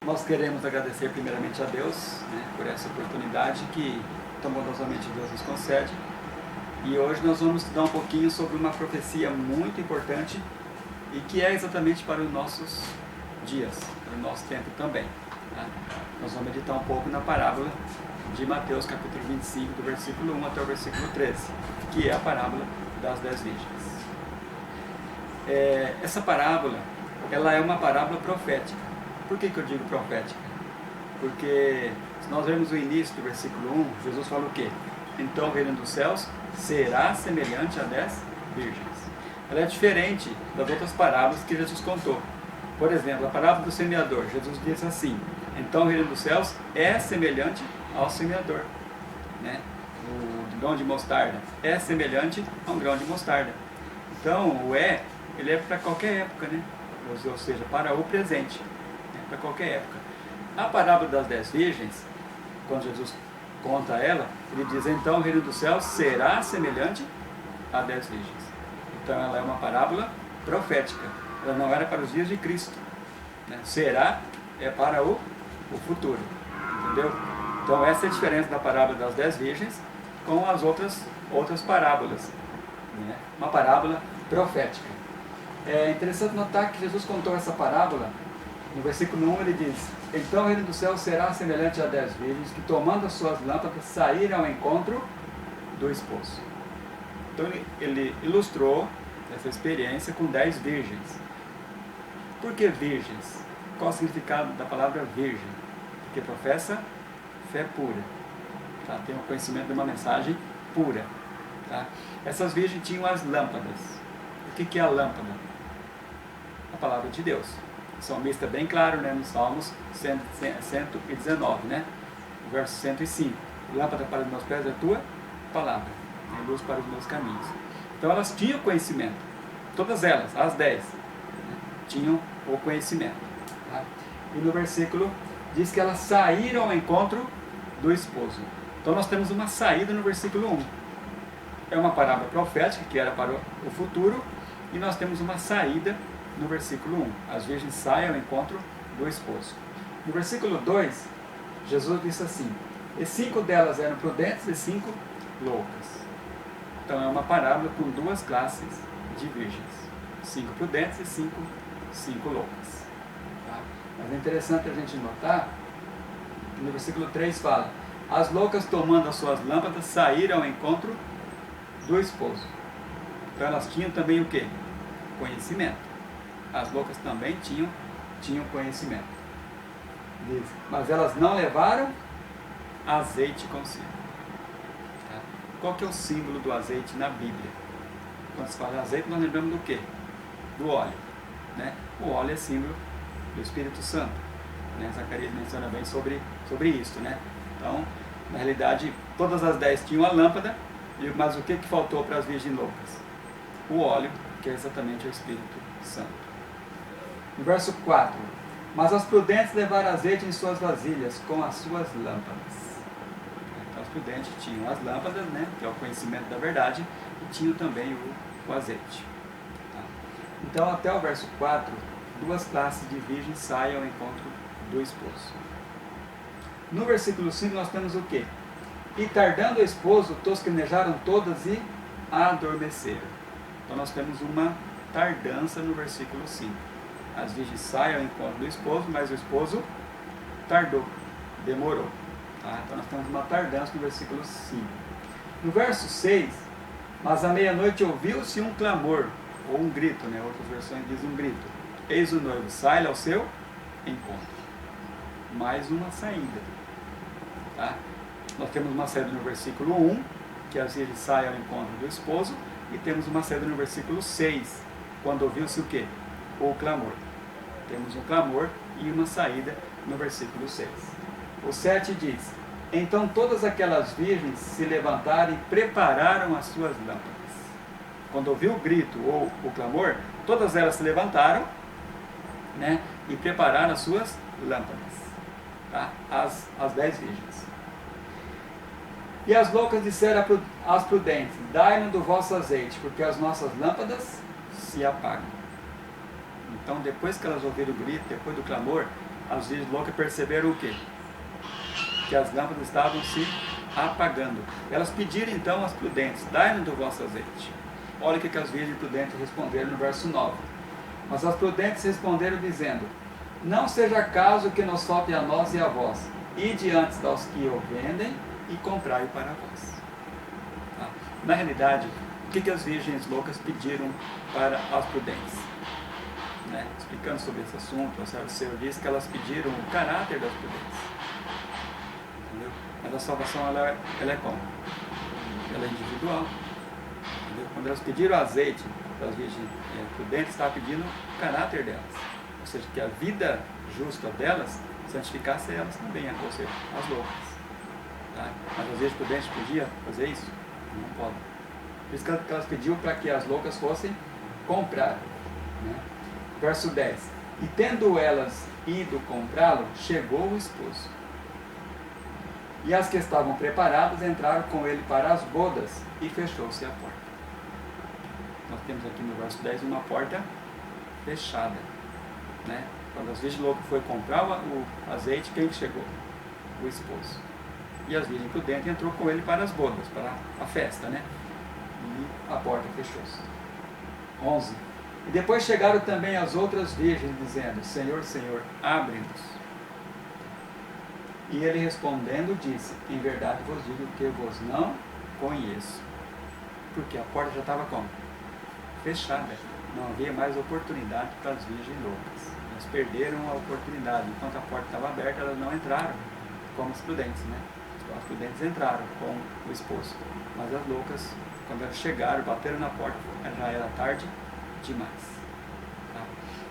Nós queremos agradecer primeiramente a Deus, né, por essa oportunidade que tão bondosamente Deus nos concede. E hoje nós vamos estudar um pouquinho sobre uma profecia muito importante e que é exatamente para os nossos dias, para o nosso tempo também. Tá? Nós vamos meditar um pouco na parábola de Mateus capítulo 25, do versículo 1 até o versículo 13, que é a parábola das 10 virgens. Essa parábola, ela é uma parábola profética. Por que eu digo profética? Porque se nós vermos o início do versículo 1, Jesus fala o quê? Então o reino dos céus será semelhante a 10 virgens. Ela é diferente das outras parábolas que Jesus contou. Por exemplo, a parábola do semeador, Jesus diz assim: então o reino dos céus é semelhante ao semeador, né? O grão de mostarda é semelhante a um grão de mostarda. Então ele é para qualquer época, né? Ou seja, para o presente, né? Para qualquer época. A parábola das 10 virgens, quando Jesus conta ela, ele diz: então o reino dos céus será semelhante a 10 virgens. Então ela é uma parábola profética. Ela não era para os dias de Cristo, né? Será é para o futuro, entendeu? Então essa é a diferença da parábola das 10 virgens com as outras parábolas, né? Uma parábola profética. É interessante notar que Jesus contou essa parábola. No versículo 1 ele diz: então o reino do céu será semelhante a 10 virgens que, tomando as suas lâmpadas, saíram ao encontro do esposo. Então ele ilustrou essa experiência com 10 virgens. Por que virgens? Qual o significado da palavra virgem? Porque professa fé pura, tá? Tem o conhecimento de uma mensagem pura, tá? Essas virgens tinham as lâmpadas. O que é a lâmpada? A palavra de Deus. O salmista é bem claro, né, nos Salmos 119, né? O verso 105. Lâmpada para os meus pés é a tua palavra, e luz para os meus caminhos. Então elas tinham conhecimento. Todas elas, as 10, né, tinham o conhecimento. Tá? E no versículo diz que elas saíram ao encontro do esposo. Então nós temos uma saída no versículo 1. É uma parábola profética que era para o futuro, e nós temos uma saída no versículo 1. As virgens saem ao encontro do esposo. No versículo 2, Jesus disse assim: e 5 delas eram prudentes e 5 loucas. Então é uma parábola com duas classes de virgens: 5 prudentes e 5 loucas. Tá? Mas é interessante a gente notar que no versículo 3 fala: as loucas, tomando as suas lâmpadas, saíram ao encontro do esposo. Então elas tinham também o quê? Conhecimento. As loucas também tinham conhecimento. Diz: mas elas não levaram azeite consigo. Tá? Qual que é o símbolo do azeite na Bíblia? Quando se fala azeite, nós lembramos do quê? Do óleo, né? O óleo é símbolo do Espírito Santo, né? Zacarias menciona bem sobre isso, né? Então, na realidade, todas as 10 tinham a lâmpada, mas o que faltou para as virgens loucas? O óleo, que é exatamente o Espírito Santo. No verso 4: mas as prudentes levaram azeite em suas vasilhas com as suas lâmpadas. Então as prudentes tinham as lâmpadas, né, que é o conhecimento da verdade, e tinham também o azeite. Tá? Então até o verso 4, duas classes de virgens saem ao encontro do esposo. No versículo 5 nós temos o quê? E tardando o esposo, tosquenejaram todas e adormeceram. Então nós temos uma tardança no versículo 5. As virgens saem ao encontro do esposo, mas o esposo tardou, demorou. Tá? Então nós temos uma tardança no versículo 5. No verso 6, mas à meia-noite ouviu-se um clamor, ou um grito, né? Outras versões dizem um grito. Eis o noivo, sai ao seu encontro. Mais uma saída. Tá? Nós temos uma saída no versículo 1, que as virgens saem ao encontro do esposo, e temos uma saída no versículo 6, quando ouviu-se o quê? O clamor. Temos um clamor e uma saída no versículo 6. O 7 diz: então todas aquelas virgens se levantaram e prepararam as suas lâmpadas. Quando ouviu o grito ou o clamor, todas elas se levantaram, né, e prepararam as suas lâmpadas. Tá? As 10 virgens. E as loucas disseram às prudentes: dai-nos do vosso azeite, porque as nossas lâmpadas se apagam. Então, depois que elas ouviram o grito, depois do clamor, as virgens loucas perceberam o quê? Que as lâmpadas estavam se apagando. Elas pediram então às prudentes: dai-nos do vosso azeite. Olha o que as virgens prudentes responderam no verso 9. Mas as prudentes responderam dizendo: não seja caso que nos falte a nós e a vós, ide antes aos que o vendem e comprai para vós. Tá? Na realidade, o que as virgens loucas pediram para as prudentes? Né? Explicando sobre esse assunto, o Senhor diz que elas pediram o caráter das prudentes. Entendeu? Mas a salvação ela é como? Ela é individual. Entendeu? Quando elas pediram azeite para as virgens prudentes, estava pedindo o caráter delas. Ou seja, que a vida justa delas santificasse elas também, ou seja, as loucas. Tá? Mas as virgens prudentes podiam fazer isso? Não podem. Por isso que elas pediam para que as loucas fossem comprar. Né? Verso 10. E tendo elas ido comprá-lo, chegou o esposo. E as que estavam preparadas entraram com ele para as bodas, e fechou-se a porta. Nós temos aqui no verso 10 uma porta fechada. Né? Quando as virgens loucas foi comprar o azeite, quem chegou? O esposo. E as virgens prudentes entrou com ele para as bodas, para a festa, né? E a porta fechou-se. 11. E depois chegaram também as outras virgens, dizendo: Senhor, Senhor, abre-nos. E ele respondendo disse: em verdade vos digo que vos não conheço. Porque a porta já estava como? Fechada. Não havia mais oportunidade para as virgens loucas. Elas perderam a oportunidade. Enquanto a porta estava aberta, elas não entraram como as prudentes, né? As prudentes entraram com o esposo. Mas as loucas, quando elas chegaram, bateram na porta, já era tarde demais. Tá?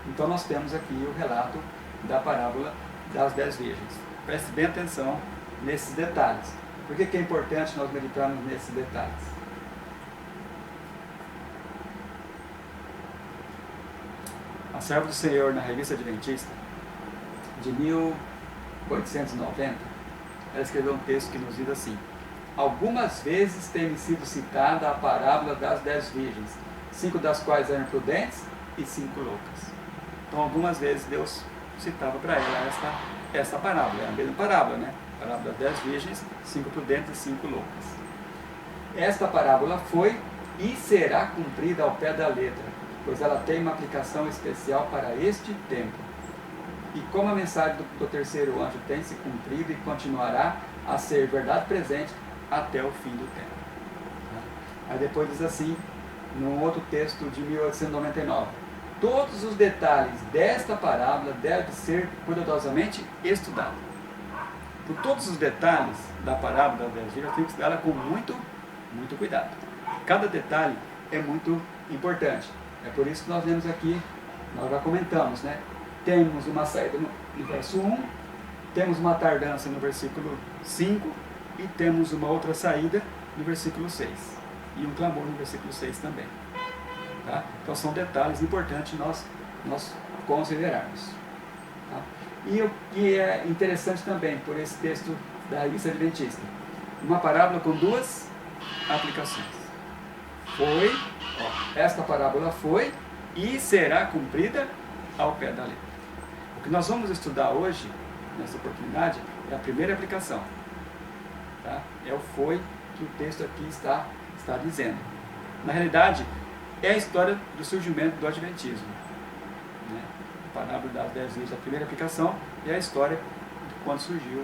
Então nós temos aqui o relato da parábola das 10 virgens. Preste bem atenção nesses detalhes. Por que é importante nós meditarmos nesses detalhes? A Serva do Senhor, na Revista Adventista, de 1890, ela escreveu um texto que nos diz assim: algumas vezes tem sido citada a parábola das 10 virgens, 5 das quais eram prudentes e 5 loucas. Então, algumas vezes Deus citava para ela essa parábola, é a mesma parábola, né? Parábola das 10 virgens, 5 prudentes e 5 loucas. Esta parábola foi e será cumprida ao pé da letra, pois ela tem uma aplicação especial para este tempo. E como a mensagem do terceiro anjo tem se cumprido e continuará a ser verdade presente até o fim do tempo. Aí depois diz assim, num outro texto de 1899, todos os detalhes desta parábola devem ser cuidadosamente estudados. Por todos os detalhes da parábola das 10 virgens, eu tenho que estudá-la com muito cuidado. Cada detalhe é muito importante. É por isso que nós vemos aqui, nós já comentamos, né? Temos uma saída no verso 1, temos uma tardança no versículo 5 e temos uma outra saída no versículo 6. E um clamor no versículo 6 também. Tá? Então são detalhes importantes nós considerarmos. Tá? E o que é interessante também por esse texto da Revista Adventista, uma parábola com duas aplicações. Esta parábola foi e será cumprida ao pé da letra. O que nós vamos estudar hoje, nessa oportunidade, é a primeira aplicação. Tá? É o foi que o texto aqui está dizendo. Na realidade, é a história do surgimento do Adventismo. Né? A parábola das 10 virgens, a primeira aplicação, é a história de quando surgiu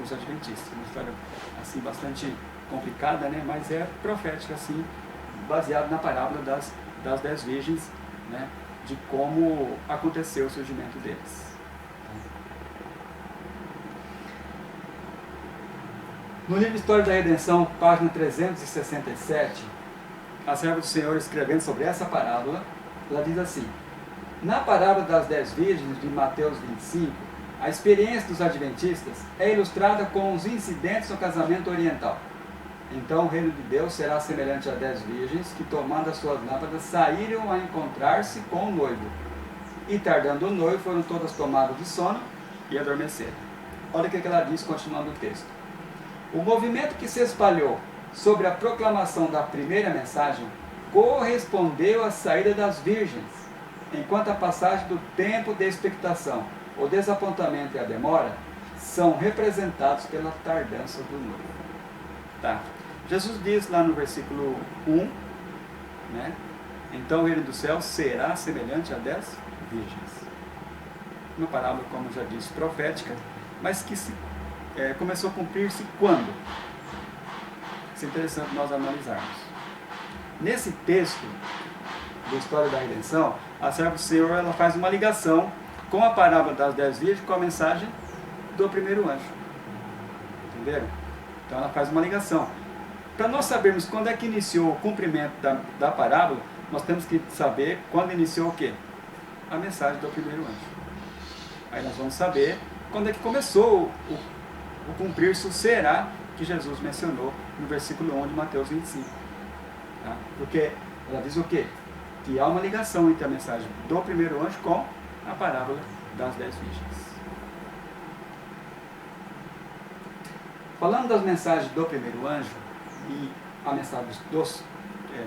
os Adventistas. Uma história assim, bastante complicada, né? Mas é profética, assim, baseada na parábola das 10 virgens, né? De como aconteceu o surgimento deles. No livro História da Redenção, página 367, a Serva do Senhor, escrevendo sobre essa parábola, ela diz assim: na parábola das 10 virgens de Mateus 25, a experiência dos adventistas é ilustrada com os incidentes no casamento oriental. Então o reino de Deus será semelhante a 10 virgens que, tomando as suas lâmpadas, saíram a encontrar-se com o noivo. E tardando o noivo, foram todas tomadas de sono e adormeceram. Olha o que ela diz, continuando o texto. O movimento que se espalhou sobre a proclamação da primeira mensagem correspondeu à saída das virgens, enquanto a passagem do tempo de expectação, o desapontamento e a demora são representados pela tardança do noivo. Tá. Jesus diz lá no versículo 1, né? Então o reino do céu será semelhante a 10 virgens. Uma parábola, como já disse, profética, mas que começou a cumprir-se quando? Isso é interessante nós analisarmos. Nesse texto da história da redenção, a serva do Senhor ela faz uma ligação com a parábola das 10 virgens com a mensagem do primeiro anjo. Entenderam? Então ela faz uma ligação. Para nós sabermos quando é que iniciou o cumprimento da parábola, nós temos que saber quando iniciou o quê? A mensagem do primeiro anjo. Aí nós vamos saber quando é que começou o cumprir-se o será que Jesus mencionou no versículo 1 de Mateus 25. Tá? Porque ela diz o quê? Que há uma ligação entre a mensagem do primeiro anjo com a parábola das 10 virgens. Falando das mensagens do primeiro anjo e a mensagem dos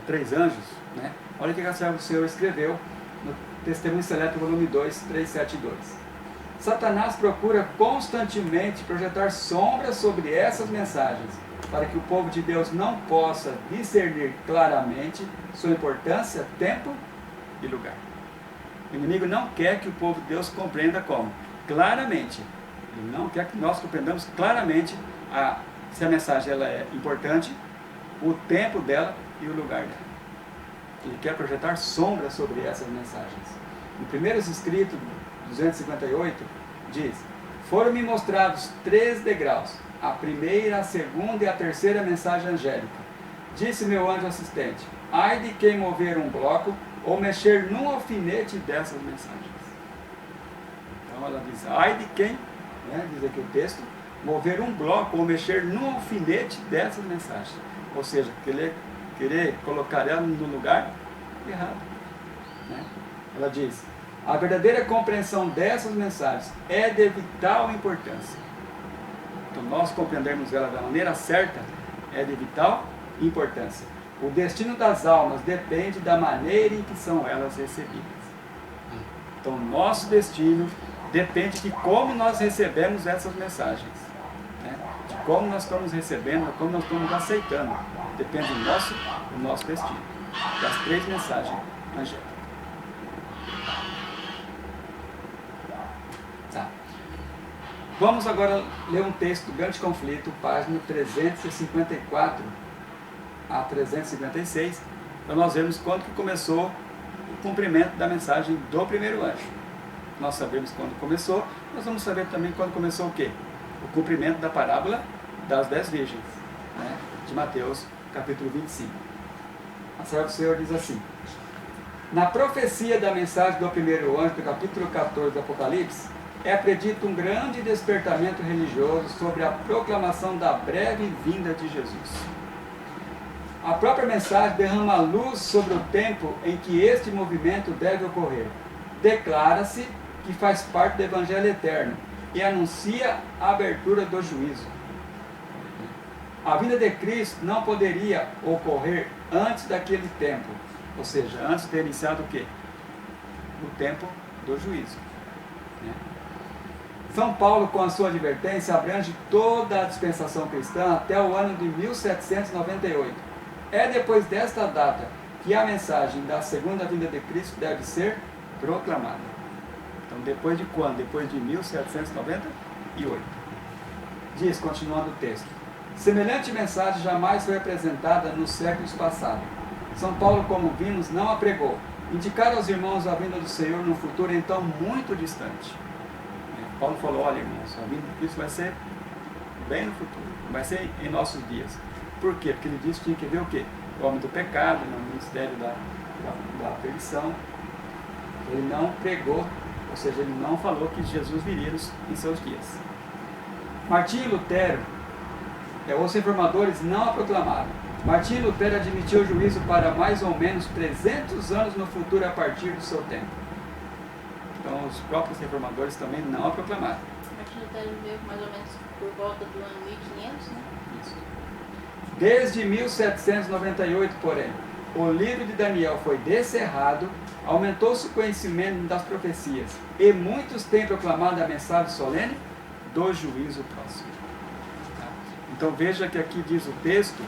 3 anjos, né? Olha o que a serva do Senhor escreveu no Testemunho Seleto, volume 2, 372. Satanás procura constantemente projetar sombras sobre essas mensagens, para que o povo de Deus não possa discernir claramente sua importância, tempo e lugar. O inimigo não quer que o povo de Deus compreenda como? Claramente. Ele não quer que nós compreendamos claramente se a mensagem ela é importante, o tempo dela e o lugar dela. Ele quer projetar sombras sobre essas mensagens. No Primeiros Escritos, 258, diz: foram-me mostrados 3 degraus, a primeira, a segunda e a terceira mensagem angélica. Disse meu anjo assistente: ai de quem mover um bloco ou mexer num alfinete dessas mensagens. Então ela diz: ai de quem, né, diz aqui o texto, mover um bloco ou mexer num alfinete dessas mensagens. Ou seja, querer colocar ela no lugar errado. Né? Ela diz: a verdadeira compreensão dessas mensagens é de vital importância. Então, nós compreendermos ela da maneira certa é de vital importância. O destino das almas depende da maneira em que são elas recebidas. Então, nosso destino depende de como nós recebemos essas mensagens. Né? De como nós estamos recebendo, de como nós estamos aceitando. Depende do nosso destino. Das 3 mensagens angélicas. Tá. Vamos agora ler um texto do Grande Conflito, página 354 a 356, para nós vermos quando que começou o cumprimento da mensagem do primeiro anjo. Nós sabemos quando começou, nós vamos saber também quando começou o quê? O cumprimento da parábola das 10 virgens, né? De Mateus, capítulo 25. A serva do Senhor diz assim: na profecia da mensagem do primeiro anjo, do capítulo 14 do Apocalipse, é predito um grande despertamento religioso sobre a proclamação da breve vinda de Jesus. A própria mensagem derrama luz sobre o tempo em que este movimento deve ocorrer. Declara-se que faz parte do Evangelho eterno e anuncia a abertura do juízo. A vinda de Cristo não poderia ocorrer antes daquele tempo, ou seja, antes de ter iniciado o quê? O tempo do juízo. Né? São Paulo, com a sua advertência, abrange toda a dispensação cristã até o ano de 1798. É depois desta data que a mensagem da segunda vinda de Cristo deve ser proclamada. Então, depois de quando? Depois de 1798. Diz, continuando o texto: semelhante mensagem jamais foi apresentada nos séculos passados. São Paulo, como vimos, não a pregou. Indicar aos irmãos a vinda do Senhor num futuro então muito distante. Paulo falou: olha, irmãos, a vinda de Cristo vai ser bem no futuro, vai ser em nossos dias. Por quê? Porque ele disse que tinha que ver o quê? O homem do pecado, no ministério da perdição. Ele não pregou, ou seja, ele não falou que Jesus viria em seus dias. Martinho Lutero, os reformadores não a proclamaram. Martinho Lutero admitiu o juízo para mais ou menos 300 anos no futuro a partir do seu tempo. Então, os próprios reformadores também não a proclamaram. Martinho Lutero veio mais ou menos por volta do ano 1500, né? Isso. Desde 1798, porém, o livro de Daniel foi descerrado, aumentou-se o conhecimento das profecias, e muitos têm proclamado a mensagem solene do juízo próximo. Tá? Então veja que aqui diz o texto,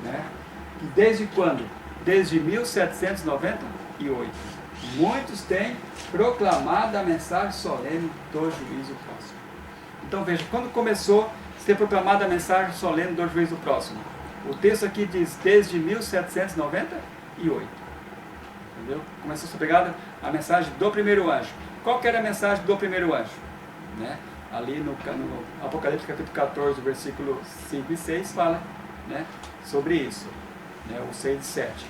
né, que desde quando? Desde 1798. Muitos têm proclamado a mensagem solene do juízo próximo. Então veja, quando começou a ser proclamada a mensagem solene do juízo próximo? O texto aqui diz desde 1798. Entendeu? Começou a ser pregada a mensagem do primeiro anjo. Qual que era a mensagem do primeiro anjo? Né? Ali no Apocalipse capítulo 14, versículo 5 e 6 fala, né, sobre isso. Né, o 6 e 7.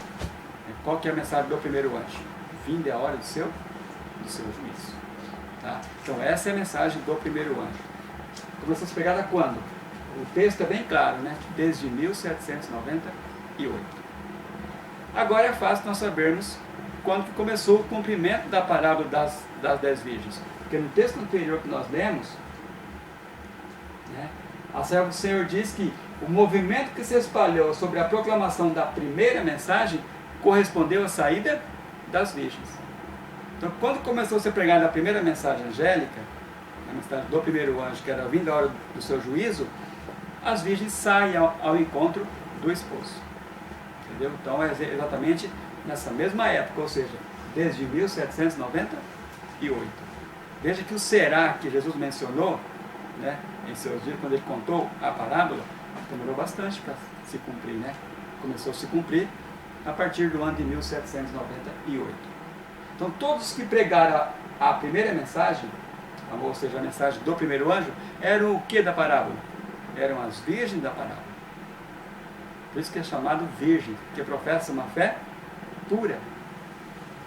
Qual que é a mensagem do primeiro anjo? Vinde a hora do seu juízo. Tá? Então essa é a mensagem do primeiro anjo. Começou a ser pregada quando? O texto é bem claro, né? Desde 1798. Agora é fácil nós sabermos quando que começou o cumprimento da parábola das 10 virgens. Porque no texto anterior que nós lemos, né, a serva do Senhor diz que o movimento que se espalhou sobre a proclamação da primeira mensagem correspondeu à saída das virgens. Então, quando começou a ser pregada a primeira mensagem angélica, a mensagem do primeiro anjo, que era a vinda a hora do seu juízo, as virgens saem ao encontro do esposo. Entendeu? Então, é exatamente nessa mesma época, ou seja, desde 1798. Veja que o será que Jesus mencionou, né, em seus dias, quando ele contou a parábola, demorou bastante para se cumprir, né? Começou a se cumprir a partir do ano de 1798. Então, todos que pregaram a primeira mensagem, ou seja, a mensagem do primeiro anjo, eram o que da parábola? Eram as virgens da parábola. Por isso que é chamado virgem, porque professa uma fé pura.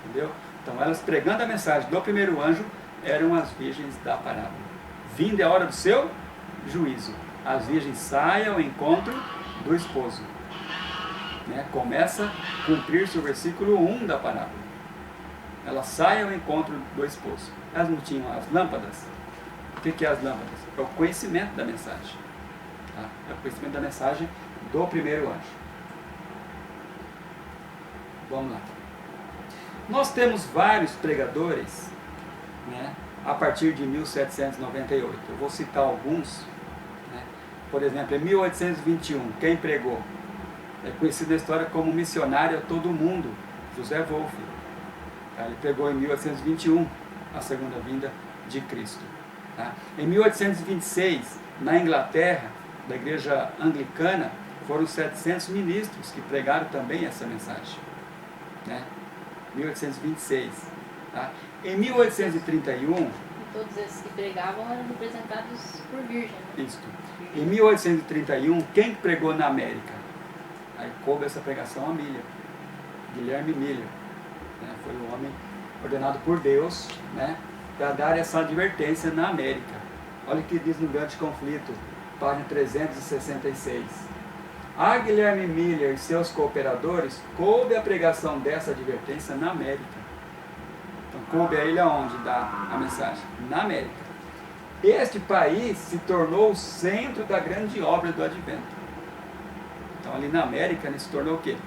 Entendeu? Então, elas pregando a mensagem do primeiro anjo, eram as virgens da parábola. Vinda é a hora do seu juízo. As virgens saem ao encontro do esposo. Né? Começa a cumprir-se o versículo 1 da parábola. Elas saem ao encontro do esposo. Elas não tinham as lâmpadas. O que é as lâmpadas? É o conhecimento da mensagem. Tá? É o conhecimento da mensagem do primeiro anjo. Vamos lá. Nós temos vários pregadores, né, a partir de 1798. Eu vou citar alguns. Né? Por exemplo, em 1821, quem pregou? É conhecido na história como missionário a todo mundo, José Wolff. Tá? Ele pregou em 1821 a segunda vinda de Cristo. Tá? Em 1826, na Inglaterra, da igreja anglicana, foram 700 ministros que pregaram também essa mensagem. Né? 1826. Tá? Em 1831... E todos esses que pregavam eram representados por virgem. Né? Isso. Em 1831, quem pregou na América? Aí coube essa pregação a Miller. Guilherme Miller. Né? Foi o homem ordenado por Deus, né, para dar essa advertência na América. Olha o que diz no Grande Conflito, página 366. A Guilherme Miller e seus cooperadores coube a pregação dessa advertência na América. Então, coube a ele aonde dá a mensagem? Na América. Este país se tornou o centro da grande obra do Advento. Então, ali na América, ele se tornou o quê?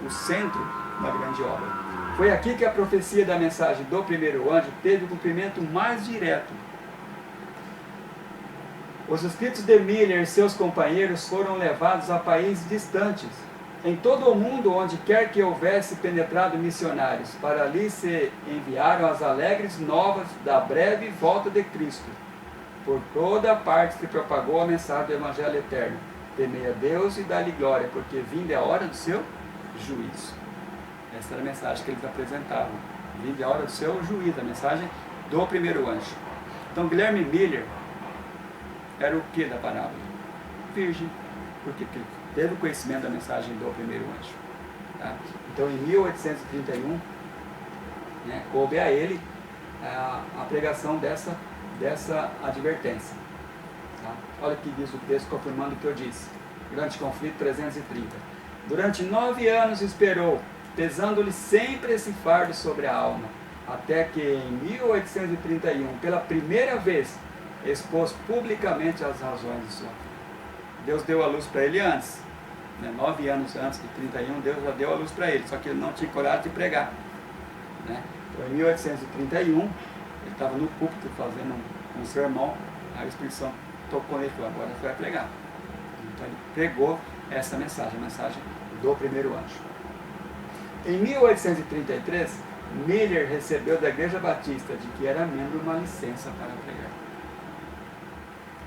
O centro da grande obra. Foi aqui que a profecia da mensagem do primeiro anjo teve o cumprimento mais direto. Os escritos de Miller e seus companheiros foram levados a países distantes, em todo o mundo onde quer que houvesse penetrado missionários, para ali se enviaram as alegres novas da breve volta de Cristo. Por toda parte se propagou a mensagem do Evangelho eterno. Temei a Deus e dá-lhe glória, porque vinda é a hora do seu juízo. Essa era a mensagem que eles apresentavam. Vinda é a hora do seu juízo, a mensagem do primeiro anjo. Então, Guilherme Miller era o que da parábola? Virgem, porque teve o conhecimento da mensagem do primeiro anjo. Tá? Então, em 1831, né, coube a ele a pregação dessa advertência. Tá? Olha o que diz o texto, confirmando o que eu disse. Grande Conflito 330. Durante 9 anos esperou, pesando-lhe sempre esse fardo sobre a alma, até que em 1831, pela primeira vez, expôs publicamente as razões de sua fé. Deus deu a luz para ele antes, né? 9 anos antes de 31, Deus já deu a luz para ele, só que ele não tinha coragem de pregar, né? Então, em 1831, ele estava no púlpito fazendo um sermão, aí o Espírito Santo tocou nele e falou: agora você vai pregar. Então ele pregou essa mensagem, a mensagem do primeiro anjo. Em 1833, Miller recebeu da Igreja Batista, de que era membro, uma licença para pregar.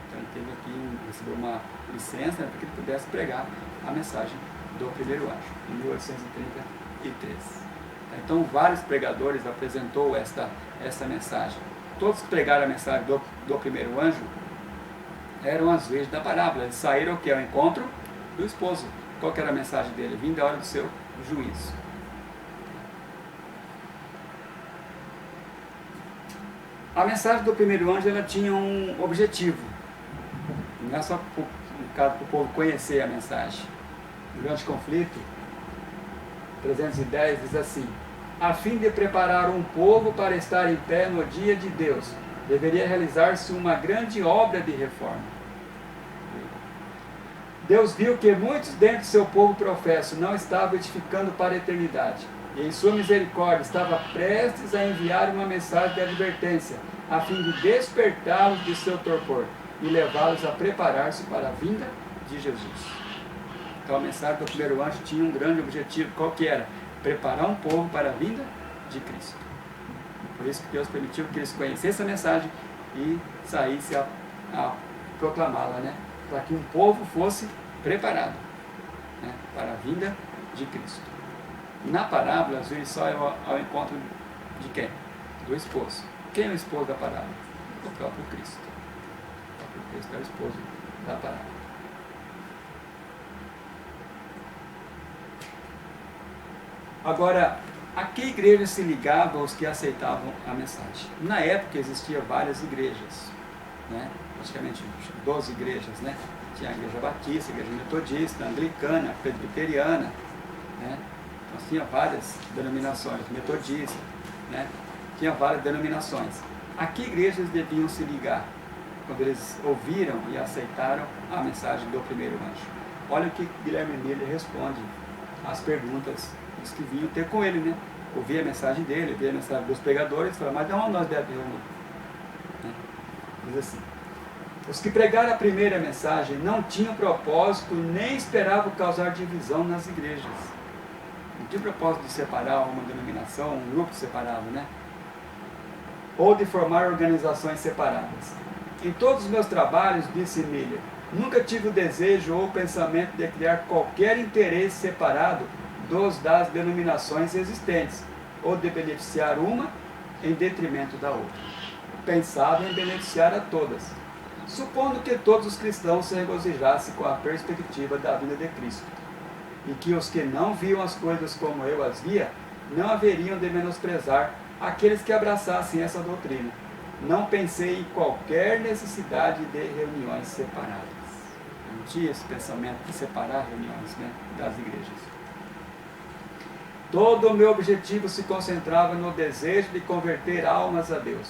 Então ele teve aqui, recebeu uma licença, né, para que ele pudesse pregar a mensagem do primeiro anjo, em 1833. Então vários pregadores apresentou essa mensagem. Todos que pregaram a mensagem do primeiro anjo eram as virgens da parábola. Eles saíram ao encontro do esposo. Qual que era a mensagem dele? Vinda a hora do seu juízo. A mensagem do primeiro anjo, ela tinha um objetivo. Não é só para o povo conhecer a mensagem. O grande conflito, 310, diz assim: a fim de preparar um povo para estar em pé no dia de Deus, deveria realizar-se uma grande obra de reforma. Deus viu que muitos dentre do seu povo professo não estavam edificando para a eternidade, e em sua misericórdia estava prestes a enviar uma mensagem de advertência, a fim de despertá-los de seu torpor e levá-los a preparar-se para a vinda de Jesus. Então a mensagem do primeiro anjo tinha um grande objetivo. Qual que era? Preparar um povo para a vinda de Cristo. Por isso que Deus permitiu que eles conhecessem a mensagem e saíssem a proclamá-la, né? Para que um povo fosse preparado, né, para a vinda de Cristo. Na parábola, as virgens só ao encontro de quem? Do esposo. Quem é o esposo da parábola? O próprio Cristo. O próprio Cristo é o esposo da parábola. Agora, a que igreja se ligava aos que aceitavam a mensagem? Na época existiam várias igrejas, né? Praticamente 12 igrejas, né? Tinha a igreja batista, a igreja metodista, a anglicana, a presbiteriana, né? Então tinha várias denominações, metodista, né? Tinha várias denominações. A que igrejas deviam se ligar quando eles ouviram e aceitaram a mensagem do primeiro anjo? Olha o que Guilherme Miller responde às perguntas dos que vinham ter com ele, né? Ouvia a mensagem dele, ouvia a mensagem dos pregadores, fala: mas de onde nós devemos reunir? Né? Diz assim: os que pregaram a primeira mensagem não tinham propósito nem esperavam causar divisão nas igrejas. Não tinha propósito de separar uma denominação, um grupo separado, né? Ou de formar organizações separadas. Em todos os meus trabalhos, disse Miller, nunca tive o desejo ou o pensamento de criar qualquer interesse separado das denominações existentes, ou de beneficiar uma em detrimento da outra. Pensava em beneficiar a todas, supondo que todos os cristãos se regozijassem com a perspectiva da vinda de Cristo, e que os que não viam as coisas como eu as via, não haveriam de menosprezar aqueles que abraçassem essa doutrina. Não pensei em qualquer necessidade de reuniões separadas. Não tinha esse pensamento de separar reuniões, né, das igrejas. Todo o meu objetivo se concentrava no desejo de converter almas a Deus,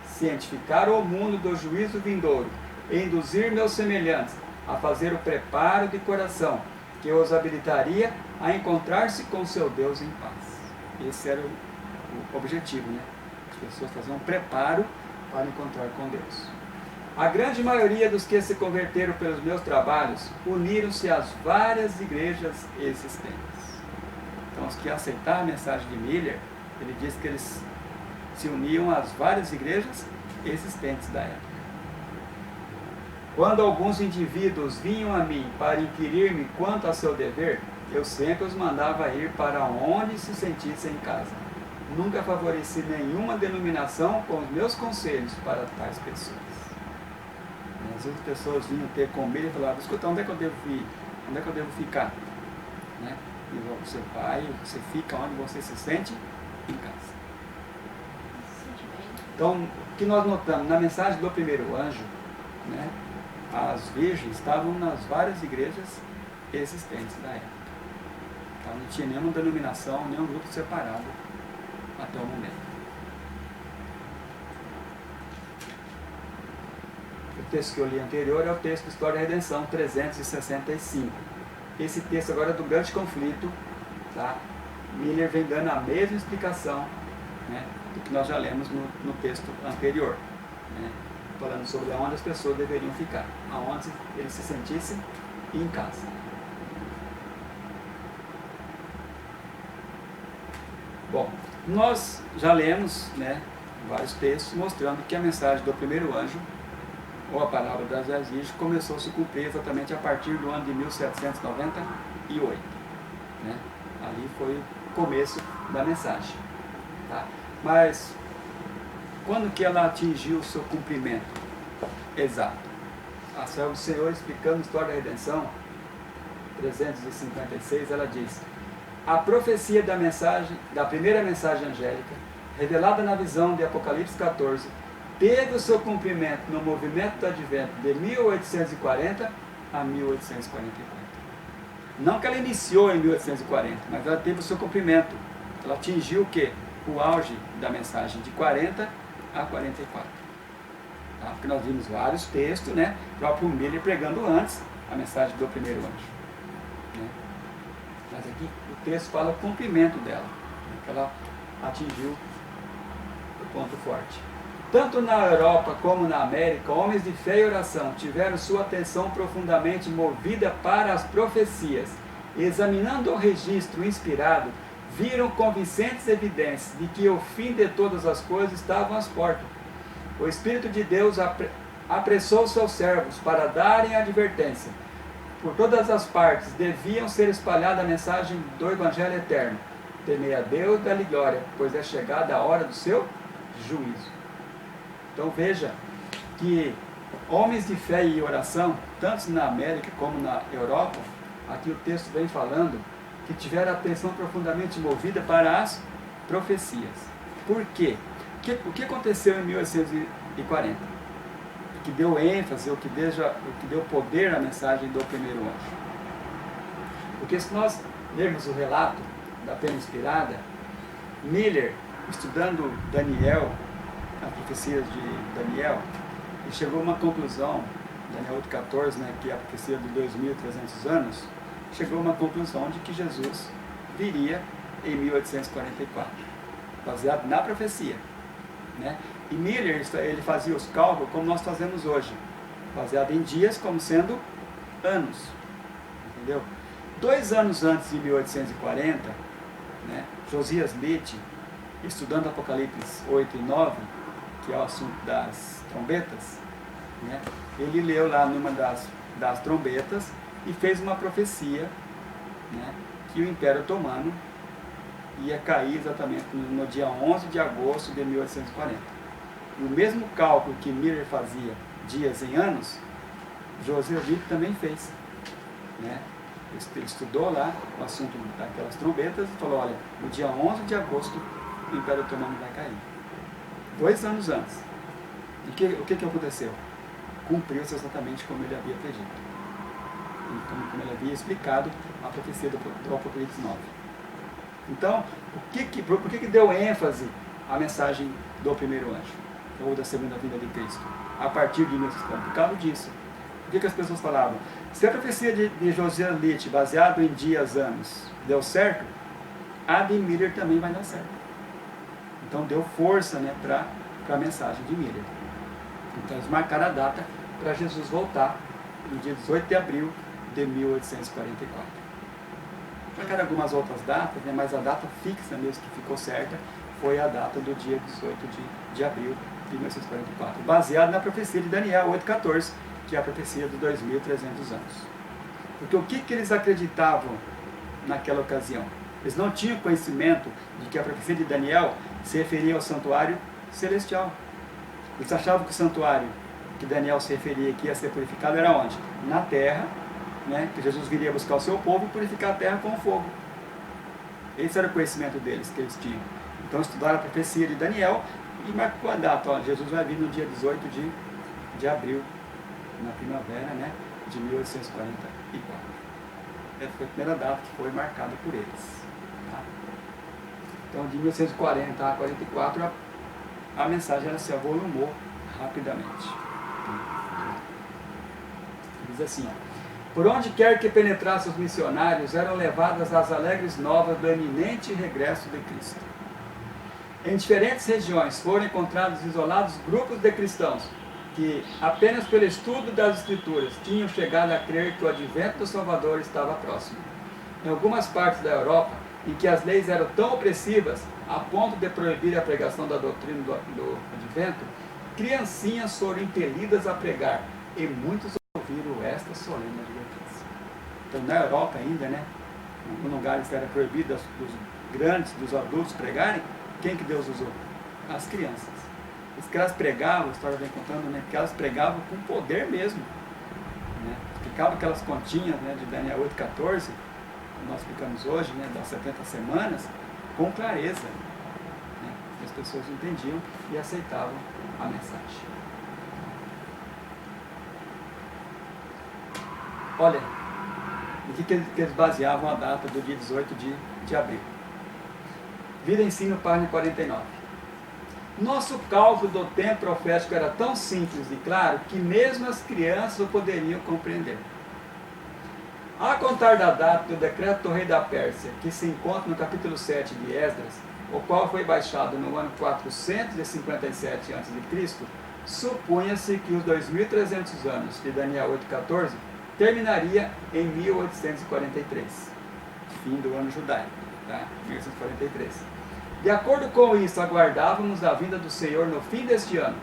cientificar o mundo do juízo vindouro e induzir meus semelhantes a fazer o preparo de coração que os habilitaria a encontrar-se com seu Deus em paz. Esse era o objetivo, né? As pessoas faziam um preparo para encontrar com Deus. A grande maioria dos que se converteram pelos meus trabalhos uniram-se às várias igrejas existentes. Então, os que aceitaram a mensagem de Miller, ele diz que eles se uniam às várias igrejas existentes da época. Quando alguns indivíduos vinham a mim para inquirir-me quanto a seu dever, eu sempre os mandava ir para onde se sentissem em casa. Nunca favoreci nenhuma denominação com os meus conselhos para tais pessoas. Às vezes as pessoas vinham ter comigo e falavam: escuta, onde é que eu devo ir? Onde é que eu devo ficar? Né? E você vai, você fica onde você se sente em casa. Então, o que nós notamos na mensagem do primeiro anjo, né, as virgens estavam nas várias igrejas existentes da época. Então, não tinha nenhuma denominação, nenhum grupo separado até o momento. O texto que eu li anterior é o texto de História da Redenção, 365. esse texto agora do grande conflito, tá? Miller vem dando a mesma explicação, né, do que nós já lemos no texto anterior, né, falando sobre onde as pessoas deveriam ficar, aonde eles se sentissem em casa. Bom, nós já lemos, né, vários textos mostrando que a mensagem do primeiro anjo, ou a palavra das 10 virgens, começou a se cumprir exatamente a partir do ano de 1798. Né? Ali foi o começo da mensagem. Tá? Mas, quando que ela atingiu o seu cumprimento exato? A serva do Senhor, explicando a história da redenção, 356, ela diz: a profecia da mensagem, da primeira mensagem angélica, revelada na visão de Apocalipse 14, teve o seu cumprimento no movimento do advento de 1840 a 1844. Não que ela iniciou em 1840, mas ela teve o seu cumprimento. Ela atingiu o quê? O auge da mensagem de 40 a 44. Tá? Porque nós vimos vários textos, né? O próprio Miller pregando antes a mensagem do primeiro anjo. Né? Mas aqui o texto fala o cumprimento dela, né? Que ela atingiu o ponto forte. Tanto na Europa como na América, homens de fé e oração tiveram sua atenção profundamente movida para as profecias. Examinando o registro inspirado, viram convincentes evidências de que o fim de todas as coisas estava às portas. O Espírito de Deus apressou seus servos para darem advertência. Por todas as partes deviam ser espalhada a mensagem do Evangelho eterno. Temei a Deus e dá-lhe glória, pois é chegada a hora do seu juízo. Então veja que homens de fé e oração, tanto na América como na Europa, aqui o texto vem falando que tiveram a atenção profundamente movida para as profecias. Por quê? O que aconteceu em 1840? O que deu ênfase, o que deu poder à mensagem do primeiro anjo. Porque se nós lermos o relato da pena inspirada, Miller, estudando Daniel, as profecias de Daniel, e chegou a uma conclusão, Daniel 8,14, né, que é a profecia de 2.300 anos, chegou a uma conclusão de que Jesus viria em 1844, baseado na profecia. Né? E Miller, ele fazia os cálculos como nós fazemos hoje, baseado em dias como sendo anos. Entendeu? 2 anos antes de 1840, né, Josias Litt, estudando Apocalipse 8 e 9, que é o assunto das trombetas, né, ele leu lá numa das trombetas e fez uma profecia, né, que o Império Otomano ia cair exatamente no dia 11 de agosto de 1840. E o mesmo cálculo que Miller fazia dias em anos, Josias Litt também fez. Né? Ele estudou lá o assunto daquelas trombetas e falou, olha, no dia 11 de agosto o Império Otomano vai cair. 2 anos antes. E o que aconteceu? Cumpriu-se exatamente como ele havia predito. Então, como ele havia explicado a profecia do Apocalipse 9. Então, por que deu ênfase à mensagem do primeiro anjo? Ou da segunda vinda de Cristo? A partir de 1940. Por causa disso. O que as pessoas falavam? Se a profecia de Josias Litt, baseado em dias, anos, deu certo, a de Miller também vai dar certo. Então deu força, né, para a mensagem de Miller. Então eles marcaram a data para Jesus voltar no dia 18 de abril de 1844. Marcaram algumas outras datas, né, mas a data fixa mesmo que ficou certa foi a data do dia 18 de abril de 1944, baseado na profecia de Daniel 8,14, que é a profecia dos 2.300 anos. Porque o que eles acreditavam naquela ocasião? Eles não tinham conhecimento de que a profecia de Daniel se referia ao santuário celestial. Eles achavam que o santuário que Daniel se referia que ia ser purificado era onde? Na terra, né? Que Jesus viria buscar o seu povo e purificar a terra com fogo. Esse era o conhecimento deles, que eles tinham. Então estudaram a profecia de Daniel e marcou a data. Ó, Jesus vai vir no dia 18 de abril, na primavera, né, de 1844. Essa foi a primeira data que foi marcada por eles. Tá? Então, de 1940 a 44, a mensagem ela se avolumou rapidamente. Diz assim, ó, Por onde quer que penetrassem os missionários, eram levadas as alegres novas do eminente regresso de Cristo. Em diferentes regiões foram encontrados isolados grupos de cristãos que, apenas pelo estudo das Escrituras, tinham chegado a crer que o advento do Salvador estava próximo. Em algumas partes da Europa, em que as leis eram tão opressivas a ponto de proibir a pregação da doutrina do advento, criancinhas foram impelidas a pregar, e muitos ouviram esta solene advertência. Então, na Europa ainda, né, em lugares que era proibido dos grandes, dos adultos pregarem, quem que Deus usou? As crianças. As que elas pregavam, a história vem contando, né, que elas pregavam com poder mesmo. Né? Explicavam aquelas continhas, né, de Daniel 8,14, que nós explicamos hoje, né, das 70 semanas, com clareza. Né? As pessoas entendiam e aceitavam a mensagem. Olha, em que eles baseavam a data do dia 18 de abril. Vida e Ensino, página 49. Nosso cálculo do tempo profético era tão simples e claro que mesmo as crianças o poderiam compreender. A contar da data do decreto do rei da Pérsia, que se encontra no capítulo 7 de Esdras, o qual foi baixado no ano 457 a.C., supunha-se que os 2.300 anos de Daniel 8,14 terminaria em 1843, fim do ano judaico, tá? 1843. De acordo com isso, aguardávamos a vinda do Senhor no fim deste ano.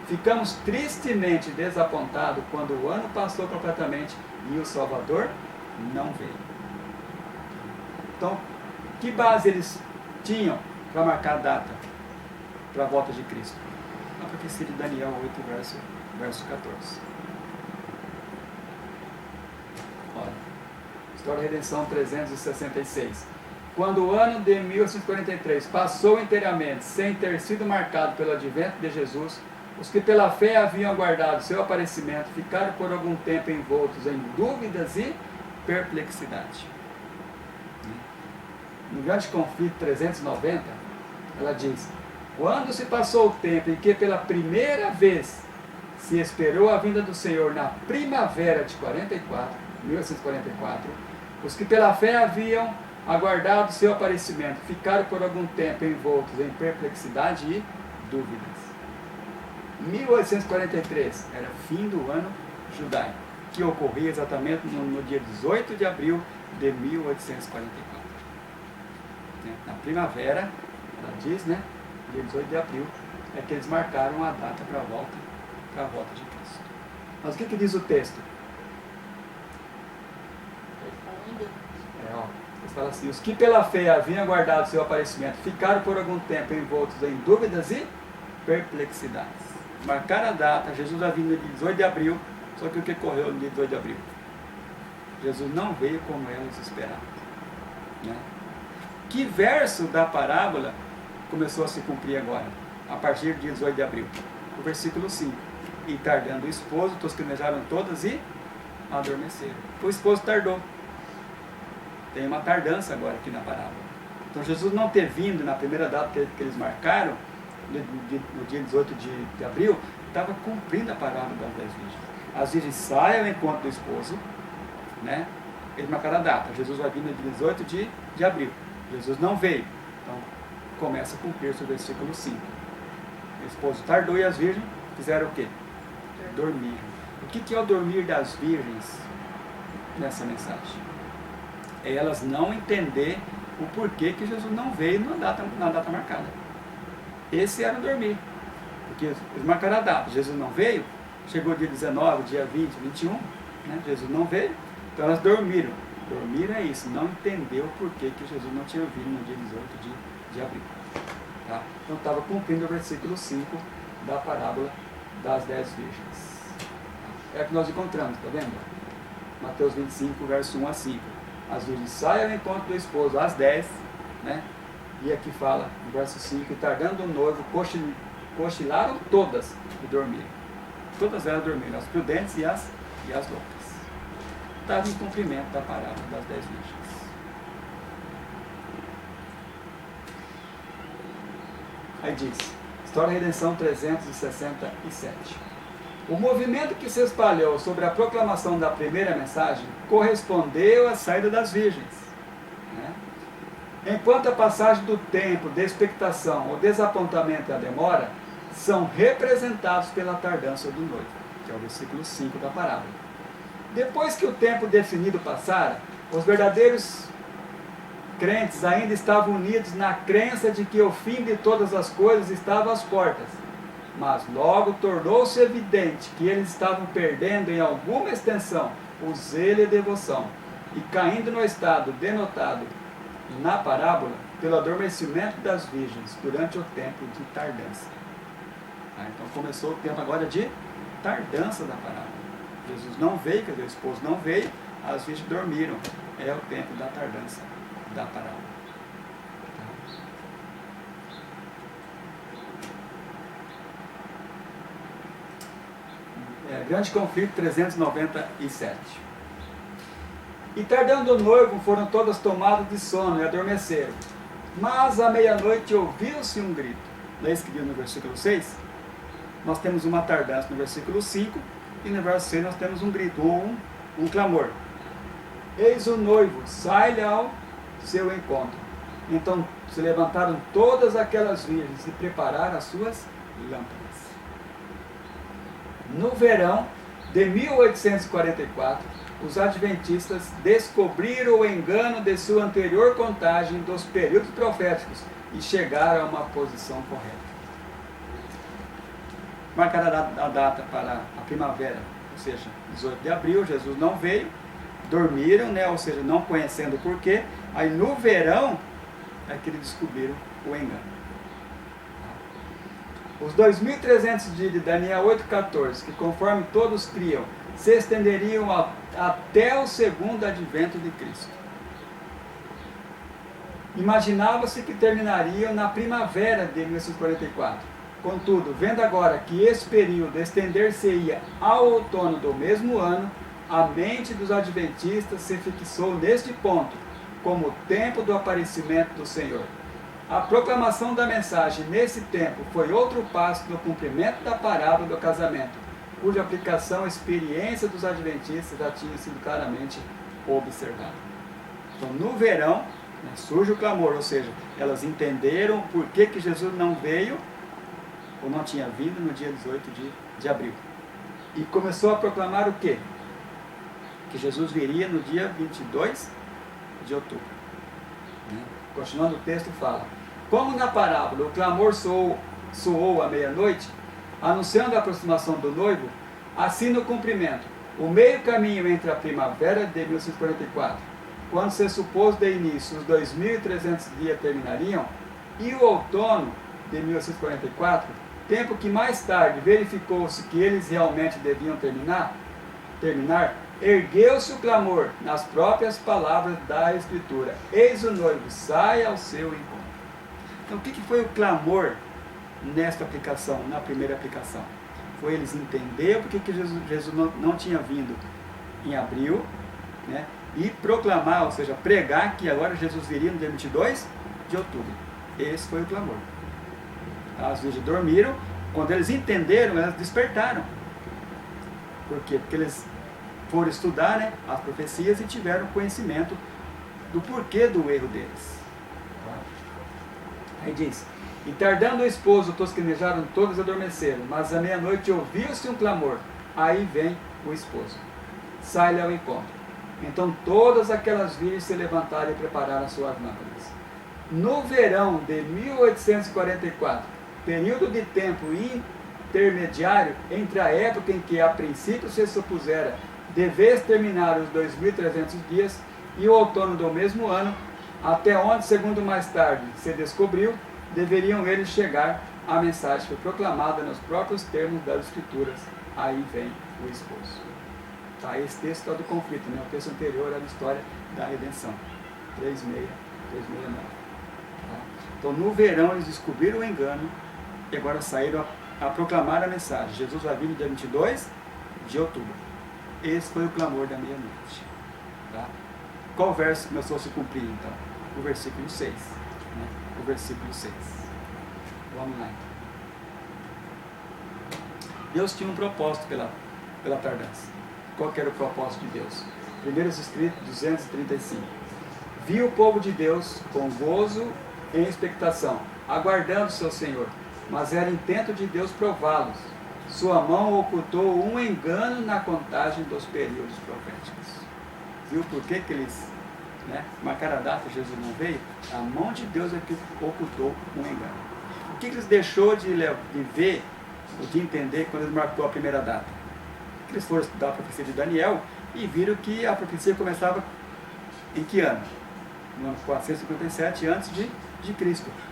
Ficamos tristemente desapontados quando o ano passou completamente e o Salvador não veio. Então, que base eles tinham para marcar a data para a volta de Cristo? A profecia de Daniel 8, verso 14. Olha, História da Redenção 366. Quando o ano de 1843 passou inteiramente sem ter sido marcado pelo advento de Jesus, os que pela fé haviam aguardado seu aparecimento ficaram por algum tempo envoltos em dúvidas e perplexidade. No Grande Conflito 390, ela diz: quando se passou o tempo em que pela primeira vez se esperou a vinda do Senhor na primavera de 1844, os que pela fé haviam aguardado seu aparecimento ficaram por algum tempo envoltos em perplexidade e dúvidas. 1843 era fim do ano judaico, que ocorria exatamente no dia 18 de abril de 1844. Na primavera, ela diz, né, dia 18 de abril, é que eles marcaram a data para a volta de Cristo. Mas o que diz o texto? Eles falam assim: os que pela fé haviam aguardado seu aparecimento ficaram por algum tempo envoltos em dúvidas e perplexidades. Marcaram a data, Jesus havia no dia 18 de abril, só que o que ocorreu no dia 18 de abril? Jesus não veio como eles esperavam. Né? Que verso da parábola começou a se cumprir agora, a partir do dia 18 de abril? O versículo 5. E tardando o esposo, tosquenejaram todas e adormeceram. O esposo tardou. Tem uma tardança agora aqui na parábola. Então Jesus não ter vindo na primeira data que eles marcaram, no dia 18 de abril, estava cumprindo a parábola das 10 virgens. As virgens saem ao encontro do esposo, né? Eles marcaram a data. Jesus vai vir no dia 18 de abril. Jesus não veio. Então começa a cumprir-se o versículo 5. O esposo tardou e as virgens fizeram o quê? Dormir. O que é o dormir das virgens nessa mensagem? É elas não entender o porquê que Jesus não veio na data marcada. Esse era o dormir. Porque eles marcaram a data. Jesus não veio, chegou dia 19, dia 20, 21, né? Jesus não veio, então elas dormiram. Dormir é isso, não entendeu o porquê que Jesus não tinha vindo no dia 18 de abril. Tá? Então estava cumprindo o versículo 5 da parábola das 10 virgens. É o que nós encontramos, está vendo? Mateus 25, verso 1 a 5. As virgens saem ao encontro do esposo às 10, né? E aqui fala, no verso 5, e tardando o noivo, cochilaram todas e dormiram. Todas elas dormiram, as prudentes e as loucas. Estava em cumprimento da parábola das 10 virgens. Aí diz, História da Redenção 367. O movimento que se espalhou sobre a proclamação da primeira mensagem correspondeu à saída das virgens, né? Enquanto a passagem do tempo de expectação, o desapontamento e a demora são representados pela tardança do noivo, que é o versículo 5 da parábola. Depois que o tempo definido passara, os verdadeiros crentes ainda estavam unidos na crença de que o fim de todas as coisas estava às portas. Mas logo tornou-se evidente que eles estavam perdendo em alguma extensão o zelo e a devoção, e caindo no estado denotado na parábola pelo adormecimento das virgens durante o tempo de tardança. Então começou o tempo agora de tardança da parábola. Jesus não veio, quer dizer, o esposo não veio, as virgens dormiram. É o tempo da tardança da parábola. Grande conflito 397. E tardando o noivo, foram todas tomadas de sono e adormeceram. Mas à meia-noite ouviu-se um grito. Leia que no versículo 6. Nós temos uma tardança no versículo 5, e no verso 6 nós temos um grito, ou um clamor. Eis o noivo, sai-lhe ao seu encontro. Então se levantaram todas aquelas virgens e prepararam as suas lâmpadas. No verão de 1844, os adventistas descobriram o engano de sua anterior contagem dos períodos proféticos e chegaram a uma posição correta. Marcaram a data para a primavera, ou seja, 18 de abril, Jesus não veio, dormiram, né? Ou seja, não conhecendo o porquê. Aí no verão é que eles descobriram o engano. Os 2.300 dias de Daniel 8,14, que conforme todos criam, se estenderiam até o segundo advento de Cristo. Imaginava-se que terminariam na primavera de 1944. Contudo, vendo agora que esse período estender-se-ia ao outono do mesmo ano, a mente dos adventistas se fixou neste ponto, como o tempo do aparecimento do Senhor. A proclamação da mensagem nesse tempo foi outro passo no cumprimento da parábola do casamento, cuja aplicação à experiência dos adventistas já tinha sido claramente observada. Então, no verão, surge o clamor, ou seja, elas entenderam por que Jesus não veio, ou não tinha vindo no dia 18 de abril. E começou a proclamar o quê? Que Jesus viria no dia 22 de outubro. Continuando o texto, fala: como na parábola o clamor soou à meia-noite, anunciando a aproximação do noivo, assim no cumprimento, o meio caminho entre a primavera de 1944, quando se supôs de início os 2.300 dias terminariam, e o outono de 1944, tempo que mais tarde verificou-se que eles realmente deviam terminar, ergueu-se o clamor nas próprias palavras da Escritura: eis o noivo, sai ao seu encontro. Então o que foi o clamor nesta aplicação, na primeira aplicação? Foi eles entenderem porque que Jesus não tinha vindo em abril, né, e proclamar, ou seja, pregar que agora Jesus viria no dia 22 de outubro. Esse foi o clamor. As virgens dormiram, quando eles entenderam, elas despertaram. Por quê? Porque eles foram estudar, né, as profecias e tiveram conhecimento do porquê do erro deles. Aí diz: e tardando o esposo, tosquenejaram todos, adormeceram, mas à meia-noite ouviu-se um clamor. Aí vem o esposo, sai-lhe ao encontro. Então todas aquelas virgens se levantaram e prepararam as suas lâmpadas. No verão de 1844, período de tempo intermediário entre a época em que a princípio se supusera deveis terminar os 2.300 dias e o outono do mesmo ano, até onde, segundo mais tarde se descobriu, deveriam eles chegar, a mensagem foi proclamada nos próprios termos das Escrituras. Aí vem o esposo. Tá, esse texto é do conflito, né? O texto anterior era a história da redenção. 3:6, 3:69. Tá? Então, no verão, eles descobriram o engano e agora saíram a proclamar a mensagem: Jesus vai vir no dia 22 de outubro. Esse foi o clamor da meia-noite. Tá? Qual verso começou a se cumprir, então? O versículo 6. Né? O versículo 6. Vamos lá, então. Deus tinha um propósito pela tardança. Qual que era o propósito de Deus? Primeiros Escritos 235. Viu o povo de Deus com gozo em expectação, aguardando seu Senhor, mas era intento de Deus prová-los. Sua mão ocultou um engano na contagem dos períodos proféticos. Viu por que eles marcaram a data, Jesus não veio? A mão de Deus é que ocultou um engano. O que eles deixou de ver, ou de entender quando eles marcou a primeira data? Eles foram estudar a profecia de Daniel e viram que a profecia começava em que ano? No ano 457 a.C.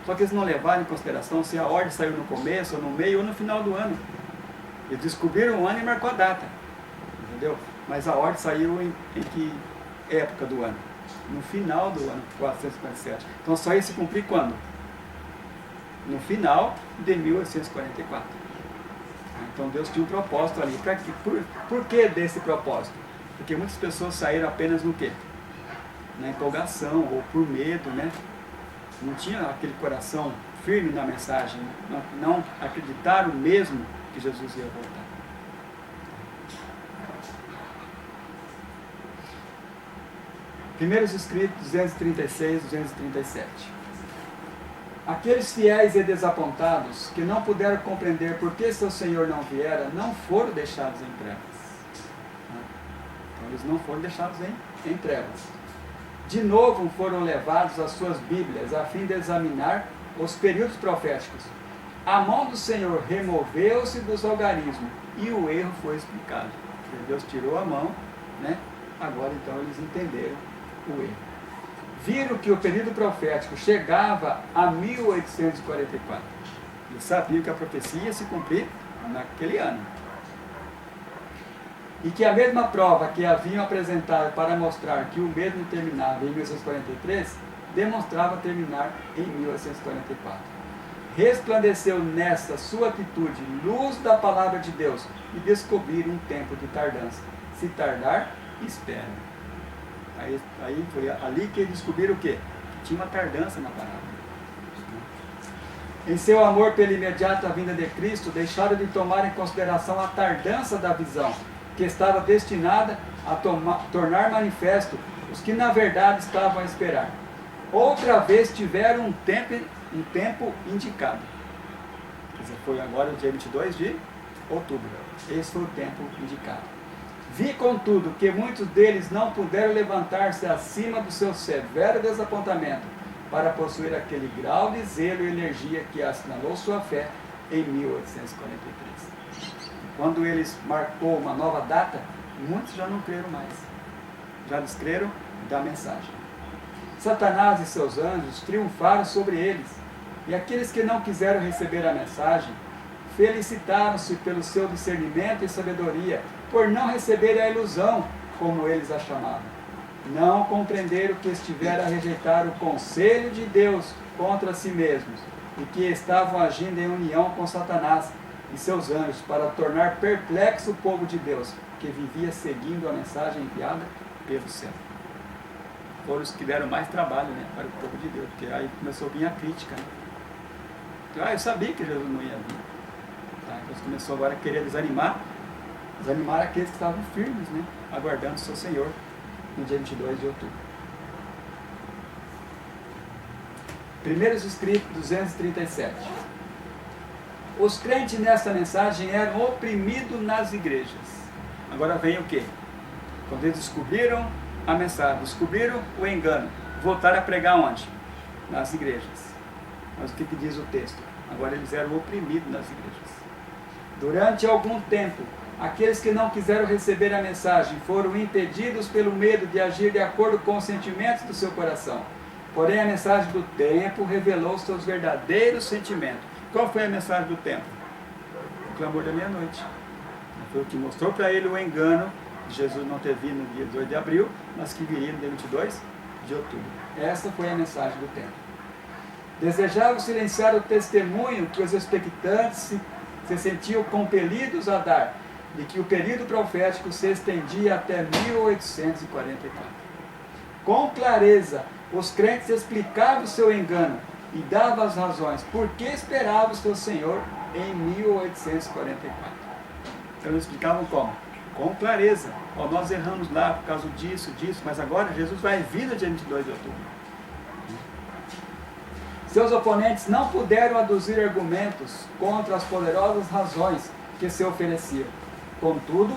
Só que eles não levaram em consideração se a ordem saiu no começo, ou no meio, ou no final do ano. Eles descobriram o ano e marcou a data. Entendeu? Mas a ordem saiu em que época do ano? No final do ano 457. Então só ia se cumprir quando? No final de 1844. Então Deus tinha um propósito ali. Por que desse propósito? Porque muitas pessoas saíram apenas no quê? Na empolgação ou por medo, né? Não tinha aquele coração firme na mensagem, não acreditaram mesmo que Jesus ia voltar. Primeiros Escritos 236, 237. Aqueles fiéis e desapontados que não puderam compreender por que seu Senhor não viera, não foram deixados em trevas. Então eles não foram deixados em trevas. De novo foram levados às suas Bíblias, a fim de examinar os períodos proféticos. A mão do Senhor removeu-se dos algarismos e o erro foi explicado. Deus tirou a mão, agora então eles entenderam o erro. Viram que o período profético chegava a 1844. Eles sabiam que a profecia ia se cumprir naquele ano. E que a mesma prova que haviam apresentado para mostrar que o mesmo terminava em 1843, demonstrava terminar em 1844. Resplandeceu nessa sua atitude luz da palavra de Deus e descobriram um tempo de tardança. Se tardar, espera. Aí foi ali que descobriram o quê? Que tinha uma tardança na palavra. Em seu amor pela imediata vinda de Cristo, deixaram de tomar em consideração a tardança da visão, que estava destinada a tornar manifesto os que na verdade estavam a esperar. Outra vez tiveram um tempo indicado. Quer dizer, foi agora o dia 22 de outubro. Esse foi o tempo indicado. Vi, contudo, que muitos deles não puderam levantar-se acima do seu severo desapontamento para possuir aquele grau de zelo e energia que assinalou sua fé em 1843. Quando eles marcou uma nova data, muitos já não creram mais. Já descreram da mensagem. Satanás e seus anjos triunfaram sobre eles, e aqueles que não quiseram receber a mensagem, felicitaram-se pelo seu discernimento e sabedoria, por não receberem a ilusão, como eles a chamavam. Não compreenderam que estiveram a rejeitar o conselho de Deus contra si mesmos, e que estavam agindo em união com Satanás e seus anjos, para tornar perplexo o povo de Deus, que vivia seguindo a mensagem enviada pelo céu. Foram os que deram mais trabalho para o povo de Deus, porque aí começou a vir a crítica. Eu sabia que Jesus não ia vir. Então começou agora a querer desanimar aqueles que estavam firmes, aguardando o seu Senhor no dia 22 de outubro. Primeiros Escritos 237. Os crentes nessa mensagem eram oprimidos nas igrejas. Agora vem o quê? Quando eles descobriram a mensagem, descobriram o engano, voltaram a pregar onde? Nas igrejas. Mas o que diz o texto? Agora eles eram oprimidos nas igrejas. Durante algum tempo, aqueles que não quiseram receber a mensagem foram impedidos pelo medo de agir de acordo com os sentimentos do seu coração. Porém, a mensagem do tempo revelou seus verdadeiros sentimentos. Qual foi a mensagem do tempo? O clamor da meia-noite. Foi o que mostrou para ele o engano de Jesus não ter vindo no dia 18 de abril, mas que viria no dia 22 de outubro. Essa foi a mensagem do tempo. Desejavam silenciar o testemunho que os expectantes se sentiam compelidos a dar, de que o período profético se estendia até 1844. Com clareza, os crentes explicavam o seu engano e davam as razões por que esperavam o seu Senhor em 1844. Então eles explicavam como? Com clareza. Ó, nós erramos lá por causa disso, mas agora Jesus vai vir no dia 22 de outubro. Seus oponentes não puderam aduzir argumentos contra as poderosas razões que se ofereciam. Contudo,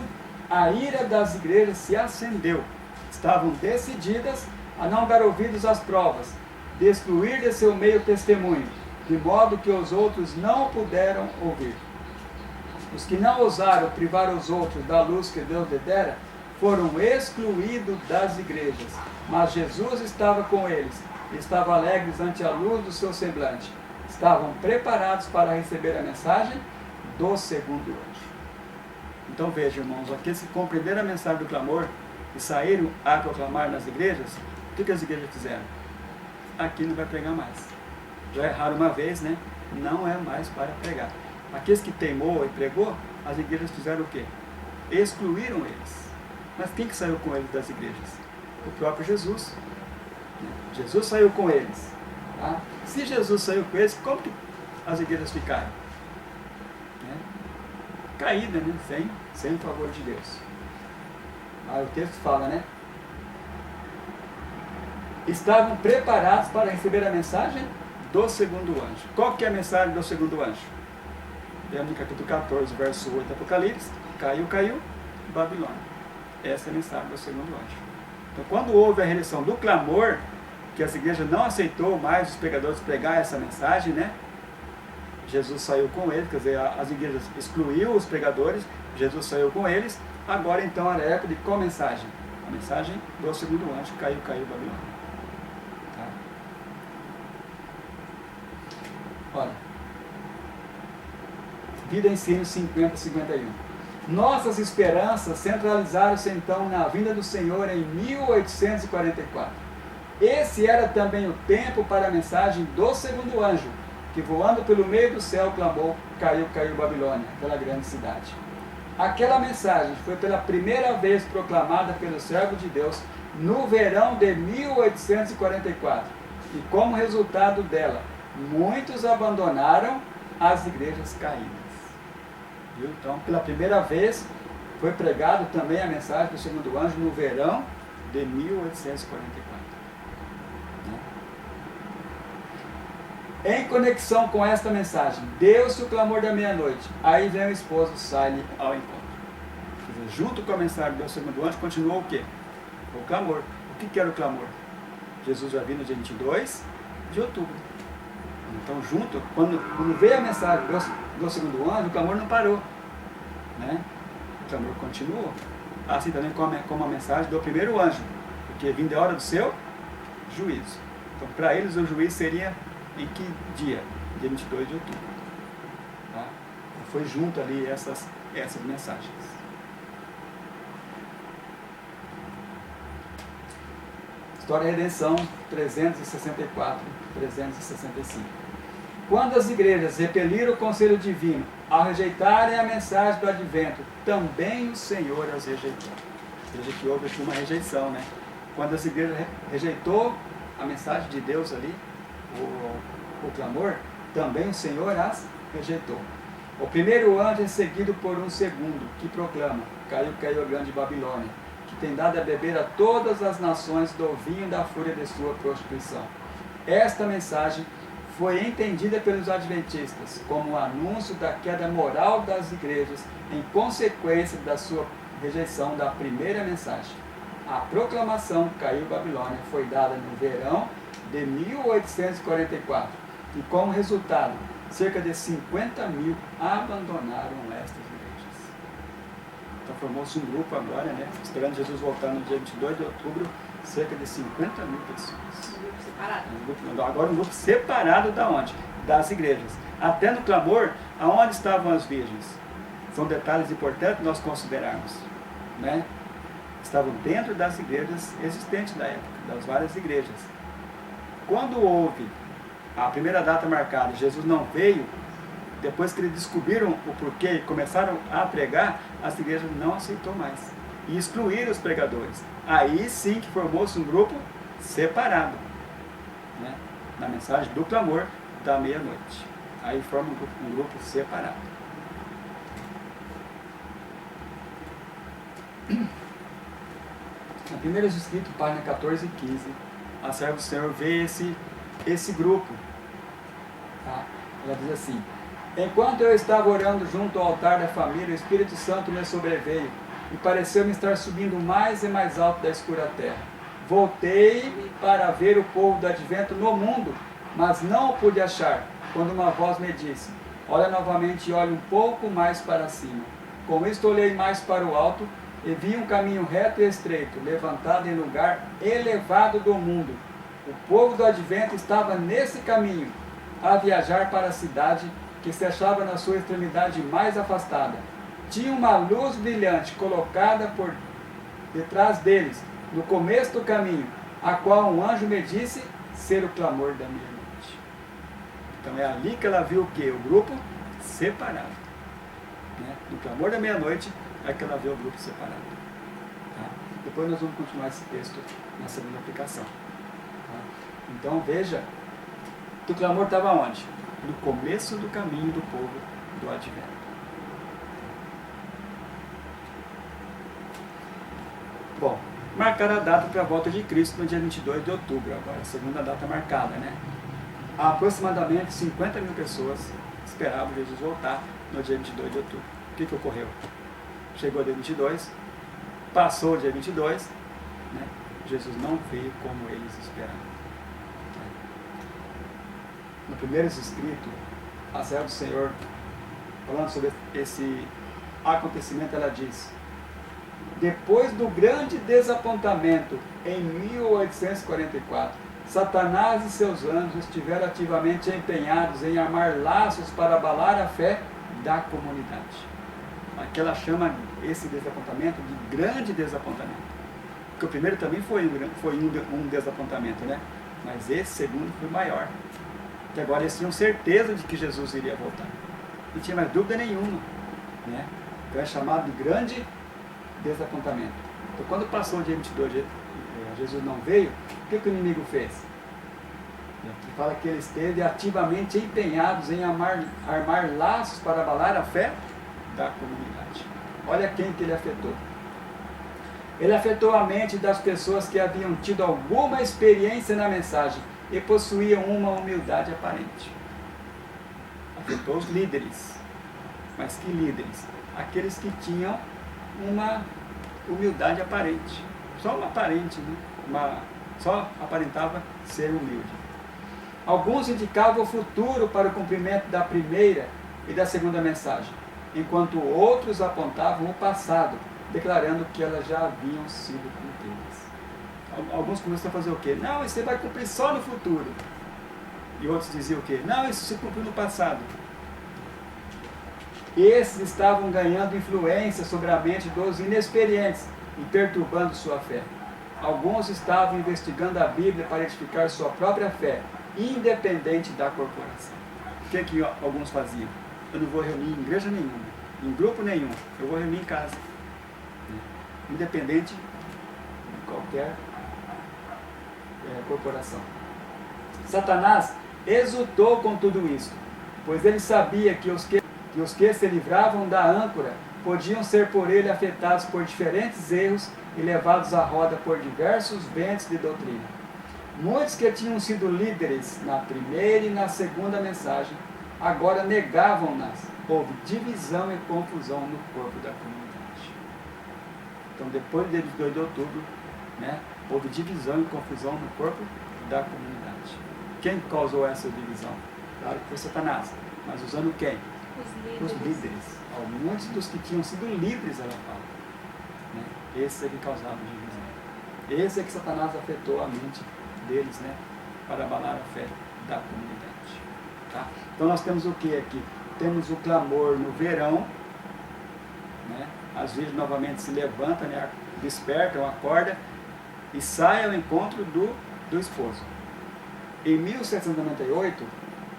a ira das igrejas se acendeu. Estavam decididas a não dar ouvidos às provas, de excluir de seu meio testemunho, de modo que os outros não puderam ouvir. Os que não ousaram privar os outros da luz que Deus lhe dera, foram excluídos das igrejas. Mas Jesus estava com eles, estavam alegres ante a luz do seu semblante. Estavam preparados para receber a mensagem do segundo anjo. Então veja, irmãos, aqueles que compreenderam a mensagem do clamor e saíram a proclamar nas igrejas, o que as igrejas fizeram? Aqui não vai pregar mais. Já erraram uma vez, né? Não é mais para pregar. Aqueles que teimou e pregou, as igrejas fizeram o quê? Excluíram eles. Mas quem que saiu com eles das igrejas? O próprio Jesus. Jesus saiu com eles. Tá? Se Jesus saiu com eles, como que as igrejas ficaram? Caída, né? Sem o favor de Deus. Aí o texto fala, né? Estavam preparados para receber a mensagem do segundo anjo. Qual que é a mensagem do segundo anjo? Lembra no capítulo 14, verso 8 do Apocalipse? Caiu, Babilônia. Essa é a mensagem do segundo anjo. Então, quando houve a rejeição do clamor, que as igrejas não aceitou mais os pregadores pregar essa mensagem, né? Jesus saiu com eles, quer dizer, as igrejas excluiu os pregadores, Jesus saiu com eles, agora então era a época de qual mensagem? A mensagem do segundo anjo, caiu Babilônia. Tá? Olha, Vida e Ensino 50-51. Nossas esperanças centralizaram-se então na vinda do Senhor em 1844. Esse era também o tempo para a mensagem do segundo anjo, que voando pelo meio do céu clamou, caiu Babilônia, aquela grande cidade. Aquela mensagem foi pela primeira vez proclamada pelo servo de Deus no verão de 1844. E como resultado dela, muitos abandonaram as igrejas caídas. Viu? Então, pela primeira vez, foi pregado também a mensagem do segundo anjo no verão de 1844. Em conexão com esta mensagem, deu-se o clamor da meia-noite. Aí vem o esposo, sai-lhe ao encontro. Quer dizer, junto com a mensagem do segundo anjo, continuou o quê? O clamor. O que era o clamor? Jesus vai vir no dia 22 de outubro. Então, junto, quando veio a mensagem do segundo anjo, o clamor não parou. Né? O clamor continuou. Assim também como a mensagem do primeiro anjo, porque vindo a hora do seu juízo. Então, para eles, o juízo seria em que dia? Dia 22 de outubro. Tá? Foi junto ali essas mensagens. História da Redenção 364, 365. Quando as igrejas repeliram o conselho divino ao rejeitarem a mensagem do advento, também o Senhor as rejeitou. Veja que houve aqui uma rejeição, né? Quando as igrejas rejeitou a mensagem de Deus ali, o clamor, também o Senhor as rejeitou. O primeiro anjo é seguido por um segundo, que proclama, caiu a grande Babilônia, que tem dado a beber a todas as nações do vinho da fúria de sua prostituição. Esta mensagem foi entendida pelos adventistas como o anúncio da queda moral das igrejas em consequência da sua rejeição da primeira mensagem. A proclamação caiu Babilônia foi dada no verão de 1844 e como resultado cerca de 50 mil abandonaram estas igrejas. Então formou-se um grupo agora, né, esperando Jesus voltar no dia 22 de outubro, cerca de 50 mil pessoas. Um grupo separado. Agora um grupo separado da onde? Das igrejas. Até no clamor, aonde estavam as virgens? São detalhes importantes nós considerarmos. Né? Estavam dentro das igrejas existentes da época, das várias igrejas. Quando houve a primeira data marcada, Jesus não veio, depois que eles descobriram o porquê e começaram a pregar, as igrejas não aceitou mais. E excluíram os pregadores. Aí sim que formou-se um grupo separado, né? Na mensagem do clamor da meia-noite. Aí forma um grupo separado. Na primeira escrito, página 14 e 15, a serva do Senhor vê esse grupo. Tá? Ela diz assim: enquanto eu estava orando junto ao altar da família, o Espírito Santo me sobreveio e pareceu-me estar subindo mais e mais alto da escura terra. Voltei-me para ver o povo do advento no mundo, mas não o pude achar, quando uma voz me disse: olha novamente e olhe um pouco mais para cima. Com isto olhei mais para o alto e vi um caminho reto e estreito, levantado em lugar elevado do mundo. O povo do advento estava nesse caminho, a viajar para a cidade que se achava na sua extremidade mais afastada. Tinha uma luz brilhante colocada por detrás deles, no começo do caminho, a qual um anjo me disse ser o clamor da meia-noite. Então é ali que ela viu o quê? O grupo separado. Né? No clamor da meia-noite é que ela vê o grupo separado. Tá? Depois nós vamos continuar esse texto na segunda aplicação. Tá? Então veja que o clamor estava onde? No começo do caminho do povo do advento. Bom, marcar a data para a volta de Cristo no dia 22 de outubro, agora, a segunda data marcada, né? Há aproximadamente 50 mil pessoas esperavam Jesus voltar no dia 22 de outubro. O que ocorreu? Chegou o dia 22, passou o dia 22, né? Jesus não veio como eles esperavam. No primeiro escrito, a serva do Senhor, falando sobre esse acontecimento, ela diz: depois do grande desapontamento em 1844, Satanás e seus anjos estiveram ativamente empenhados em armar laços para abalar a fé da comunidade. Aqui ela chama esse desapontamento de grande desapontamento. Porque o primeiro também foi um desapontamento, né? Mas esse segundo foi maior. Que agora eles tinham certeza de que Jesus iria voltar. Não tinha mais dúvida nenhuma. Né? Então é chamado de grande desapontamento. Então quando passou o dia 22, Jesus não veio, o que o inimigo fez? Ele fala que ele esteve ativamente empenhados em armar laços para abalar a fé da comunidade. Olha quem que ele afetou. Ele afetou a mente das pessoas que haviam tido alguma experiência na mensagem e possuíam uma humildade aparente. Afetou os líderes. Mas que líderes? Aqueles que tinham uma humildade aparente. Só uma aparente, né? Só aparentava ser humilde. Alguns indicavam o futuro para o cumprimento da primeira e da segunda mensagem, enquanto outros apontavam o passado, declarando que elas já haviam sido cumpridas. Alguns começaram a fazer o quê? Não, isso vai cumprir só no futuro. E outros diziam o quê? Não, isso se cumpriu no passado. Esses estavam ganhando influência sobre a mente dos inexperientes e perturbando sua fé. Alguns estavam investigando a Bíblia para edificar sua própria fé, independente da corporação. O que alguns faziam? Eu não vou reunir em igreja nenhuma, em grupo nenhum, eu vou reunir em casa. Independente de qualquer corporação. Satanás exultou com tudo isso, pois ele sabia que os que se livravam da âncora podiam ser por ele afetados por diferentes erros e levados à roda por diversos ventos de doutrina. Muitos que tinham sido líderes na primeira e na segunda mensagem, agora negavam-nas. Houve divisão e confusão no corpo da comunidade. Então, depois do dia 22 de outubro, né, houve divisão e confusão no corpo da comunidade. Quem causou essa divisão? Claro que foi Satanás. Mas usando quem? Os líderes. Muitos dos que tinham sido livres, ela fala. Né? Esse é que causava divisão. Esse é que Satanás afetou a mente deles, né? Para abalar a fé da comunidade. Tá? Então nós temos o que aqui? Temos o clamor no verão, né? As virgens novamente se levantam, né? Despertam, acordam e saem ao encontro do esposo. Em 1798,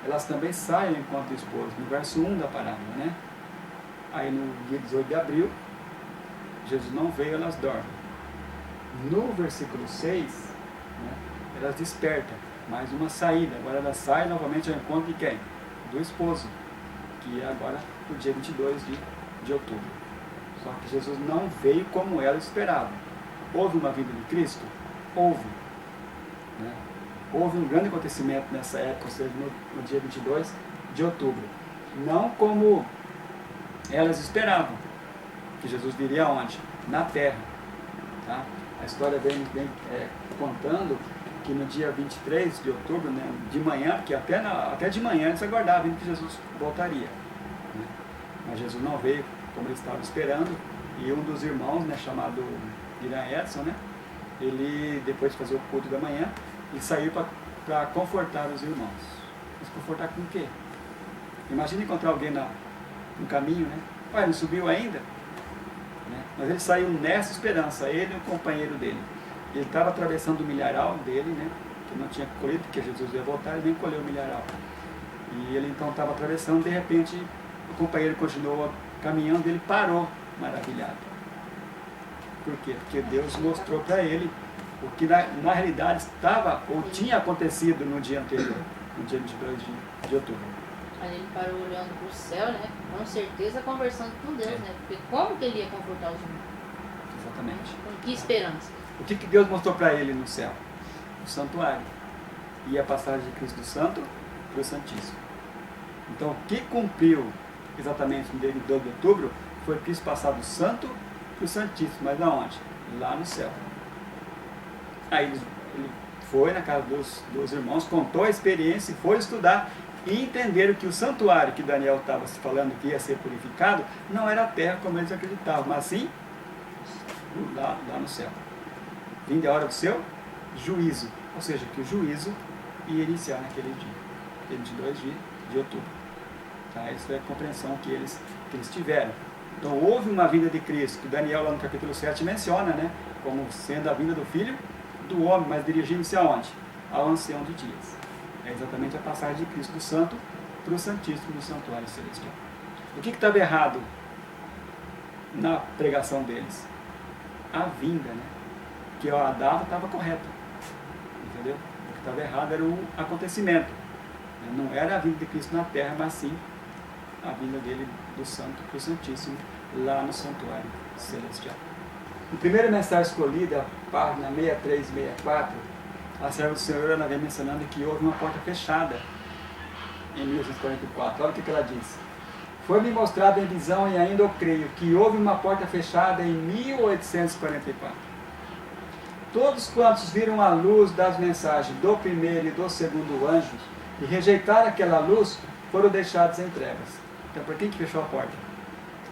elas também saem ao encontro do esposo, no verso 1 da parábola, né? Aí no dia 18 de abril, Jesus não veio, elas dormem. No versículo 6, né, elas despertam, mais uma saída. Agora elas saem novamente ao encontro de quem? Do esposo, que é agora o dia 22 de outubro. Só que Jesus não veio como ela esperava. Houve uma vinda de Cristo? Houve. Né? Houve um grande acontecimento nessa época, ou seja, no dia 22 de outubro. Não como elas esperavam, que Jesus viria onde? Na terra. Tá? A história vem contando que no dia 23 de outubro, né, de manhã, porque até de manhã eles aguardavam que Jesus voltaria. Né? Mas Jesus não veio como eles estavam esperando, e um dos irmãos, né, chamado Irã Edson, né, ele, depois de fazer o culto da manhã, ele saiu para confortar os irmãos. Mas confortar com o quê? Imagina encontrar alguém no caminho, né? Ué, não subiu ainda? Né? Mas ele saiu nessa esperança, ele e o companheiro dele. Ele estava atravessando o milharal dele, né? Que não tinha colhido, porque Jesus ia voltar, ele nem colheu o milharal. E ele então estava atravessando, de repente o companheiro continuou caminhando, ele parou, maravilhado. Por quê? Porque Deus mostrou para ele o que na realidade estava ou tinha acontecido no dia anterior, no dia 22 de outubro. Aí ele parou olhando para o céu, né? Com certeza conversando com Deus, né? Porque como que ele ia confortar os irmãos? Exatamente. Com que esperança? O que Deus mostrou para ele no céu? O santuário. E a passagem de Cristo do Santo para o Santíssimo. Então, o que cumpriu exatamente no dia 12 de outubro foi Cristo passar do Santo para o Santíssimo. Mas aonde? Lá no céu. Aí ele foi na casa dos irmãos, contou a experiência e foi estudar e entenderam que o santuário que Daniel estava se falando que ia ser purificado não era a terra como eles acreditavam, mas sim lá no céu. Vinda a hora do seu juízo, ou seja, que o juízo ia iniciar naquele dia, 22 de outubro. Tá? Essa é a compreensão que eles tiveram. Então houve uma vinda de Cristo, que Daniel lá no capítulo 7 menciona, né, como sendo a vinda do Filho do Homem, mas dirigindo-se aonde? Ao ancião de dias. É exatamente a passagem de Cristo do Santo para o Santíssimo do Santuário Celestial. O que estava errado na pregação deles? A vinda, né? Que a data estava correta. Entendeu? O que estava errado era o acontecimento. Não era a vinda de Cristo na terra, mas sim a vinda dele do Santo para o Santíssimo lá no Santuário Celestial. Na primeira mensagem escolhida, página 63 e 64, a serva do Senhor ela vem mencionando que houve uma porta fechada em 1844. Olha o que ela diz. Foi-me mostrado em visão e ainda eu creio que houve uma porta fechada em 1844. Todos quantos viram a luz das mensagens do primeiro e do segundo anjos e rejeitaram aquela luz foram deixados em trevas. Então, por quem que fechou a porta?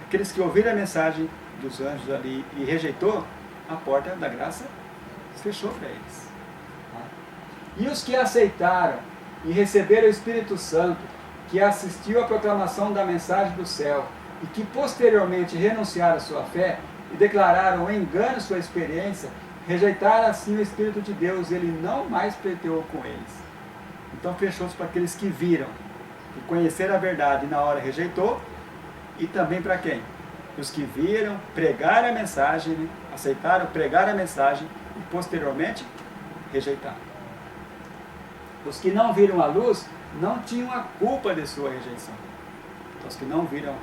Aqueles que ouviram a mensagem dos anjos ali e rejeitou, a porta da graça fechou para eles. E os que aceitaram e receberam o Espírito Santo, que assistiu à proclamação da mensagem do céu e que posteriormente renunciaram à sua fé e declararam o engano sua experiência, rejeitaram assim o Espírito de Deus, ele não mais pleiteou com eles. Então fechou-se para aqueles que viram e conheceram a verdade e na hora rejeitou, e também para quem? Os que viram, pregaram a mensagem, né? Aceitaram, pregaram a mensagem e posteriormente rejeitaram. Os que não viram a luz não tinham a culpa de sua rejeição. Então, os que não viram,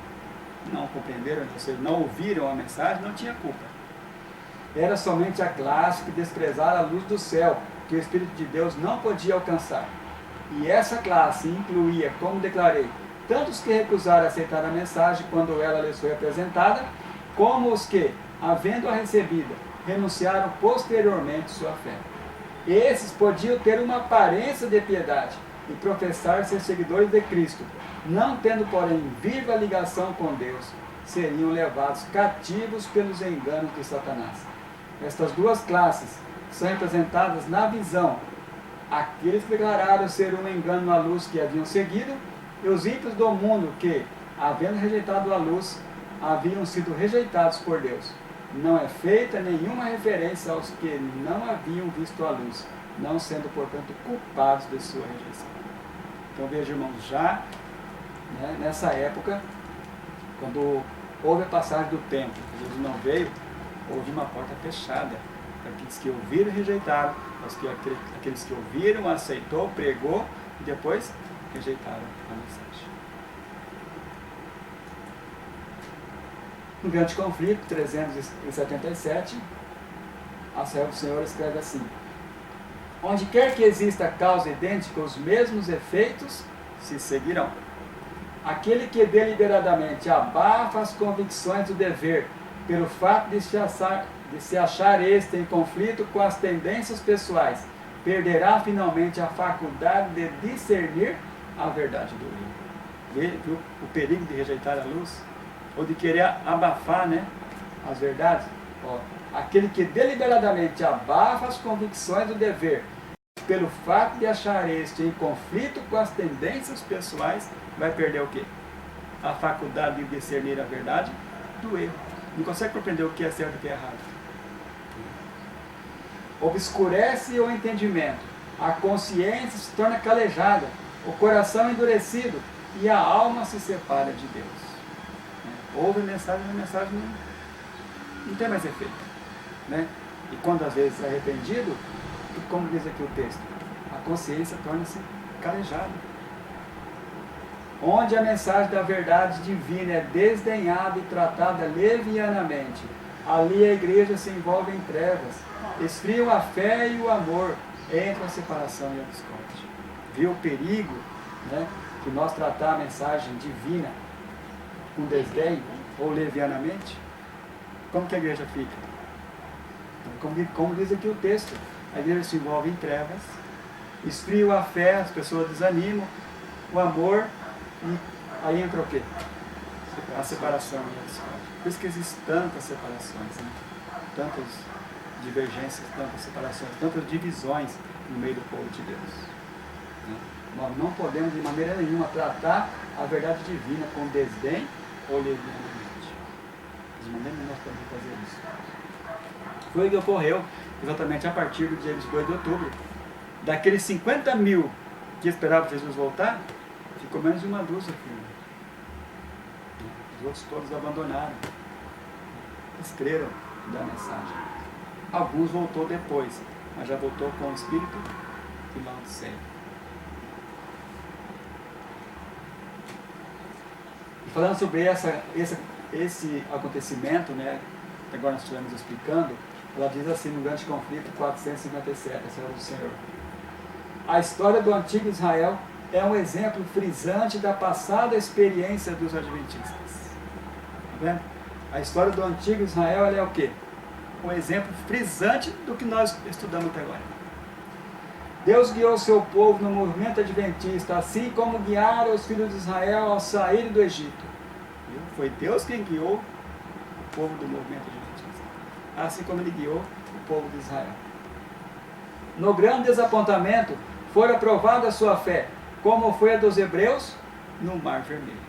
não compreenderam, ou seja, não ouviram a mensagem, não tinha culpa. Era somente a classe que desprezara a luz do céu, que o Espírito de Deus não podia alcançar. E essa classe incluía, como declarei, tanto os que recusaram aceitar a mensagem quando ela lhes foi apresentada, como os que, havendo-a recebida, renunciaram posteriormente sua fé. Esses podiam ter uma aparência de piedade e professar ser seguidores de Cristo, não tendo, porém, viva ligação com Deus, seriam levados cativos pelos enganos de Satanás. Estas duas classes são representadas na visão: aqueles que declararam ser um engano à luz que haviam seguido, e os ímpios do mundo que, havendo rejeitado a luz, haviam sido rejeitados por Deus. Não é feita nenhuma referência aos que não haviam visto a luz, não sendo, portanto, culpados de sua rejeição. Então veja, irmãos, já nessa época, quando houve a passagem do tempo, Jesus não veio, houve uma porta fechada. Aqueles que ouviram e rejeitaram, aqueles que ouviram, aceitou, pregou e depois rejeitaram a mensagem. No grande conflito, 377, a serva do Senhor escreve assim: onde quer que exista causa idêntica, os mesmos efeitos se seguirão. Aquele que deliberadamente abafa as convicções do dever, pelo fato de se achar este em conflito com as tendências pessoais, perderá finalmente a faculdade de discernir a verdade do erro. Viu o perigo de rejeitar a luz? Ou de querer abafar, né, as verdades? Ó, aquele que deliberadamente abafa as convicções do dever, pelo fato de achar este em conflito com as tendências pessoais, vai perder o quê? A faculdade de discernir a verdade do erro. Não consegue compreender o que é certo e o que é errado. Obscurece o entendimento, a consciência se torna calejada, o coração endurecido e a alma se separa de Deus. Ouve a mensagem não tem mais efeito. Né? E quando às vezes é arrependido, como diz aqui o texto, a consciência torna-se calejada. Onde a mensagem da verdade divina é desdenhada e tratada levianamente, ali a igreja se envolve em trevas, esfriam a fé e o amor, entre a separação e a discórdia. Viu o perigo, né, de nós tratar a mensagem divina com desdém ou levianamente? Como que a igreja fica? Como diz aqui o texto, a igreja se envolve em trevas, esfriam a fé, as pessoas desanimam, o amor, e aí entra o quê? A separação e a discórdia. Por isso que existem tantas separações, né? Tantas divergências, tantas separações, tantas divisões no meio do povo de Deus. Né? Nós não podemos de maneira nenhuma tratar a verdade divina com desdém ou levianamente. De maneira nenhuma nós podemos fazer isso. Foi o que ocorreu exatamente a partir do dia 22 de outubro. Daqueles 50 mil que esperavam Jesus voltar, ficou menos de uma dúzia, filho. Os outros todos abandonaram. Eles creram da mensagem. Alguns voltou depois, mas já voltou com o espírito de Laodiceia. E falando sobre esse acontecimento, né, que agora nós estivemos explicando, ela diz assim no grande conflito 457, a Senhora do Senhor: a história do antigo Israel é um exemplo frisante da passada experiência dos adventistas. Está vendo? A história do antigo Israel é o quê? Um exemplo frisante do que nós estudamos até agora. Deus guiou o seu povo no movimento adventista, assim como guiaram os filhos de Israel ao sair do Egito. Viu? Foi Deus quem guiou o povo do movimento adventista, assim como ele guiou o povo de Israel. No grande desapontamento, fora provada a sua fé, como foi a dos hebreus no Mar Vermelho.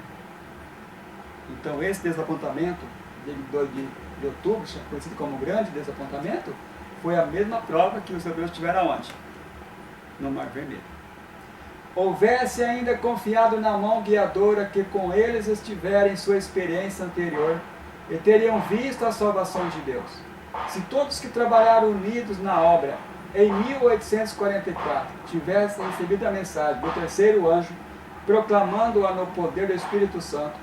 Então esse desapontamento de outubro, conhecido como grande desapontamento, foi a mesma prova que os hebreus tiveram aonde? No Mar Vermelho. Houvesse ainda confiado na mão guiadora que com eles estiverem em sua experiência anterior e teriam visto a salvação de Deus. Se todos que trabalharam unidos na obra em 1844 tivessem recebido a mensagem do terceiro anjo, proclamando-a no poder do Espírito Santo,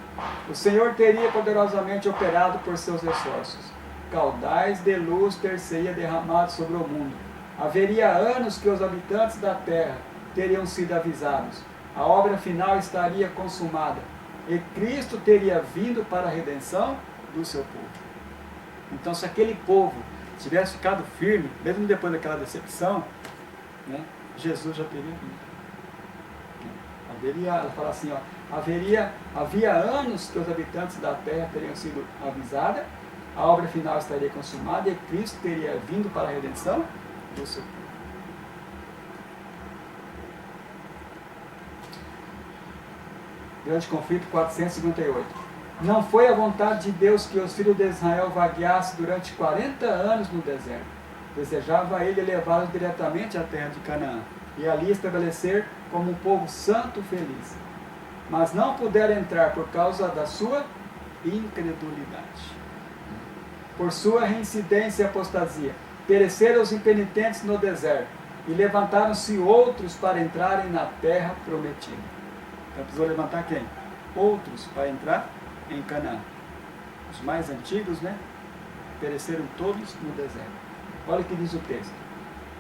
o Senhor teria poderosamente operado por seus esforços. Caudais de luz ter-se-ia derramado sobre o mundo. Haveria anos que os habitantes da terra teriam sido avisados. A obra final estaria consumada. E Cristo teria vindo para a redenção do seu povo. Então, se aquele povo tivesse ficado firme, mesmo depois daquela decepção, né, Jesus já teria vindo. Ela fala assim, ó, havia anos que os habitantes da terra teriam sido avisados, a obra final estaria consumada e Cristo teria vindo para a redenção do seu povo. Grande conflito 458. Não foi a vontade de Deus que os filhos de Israel vagueassem durante 40 anos no deserto. Desejava ele levá-los diretamente à terra de Canaã e ali estabelecer como um povo santo e feliz. Mas não puderam entrar por causa da sua incredulidade. Por sua reincidência e apostasia, pereceram os impenitentes no deserto e levantaram-se outros para entrarem na terra prometida. Então precisou levantar quem? Outros para entrar em Canaã. os mais antigos, né? Pereceram todos no deserto. Olha o que diz o texto,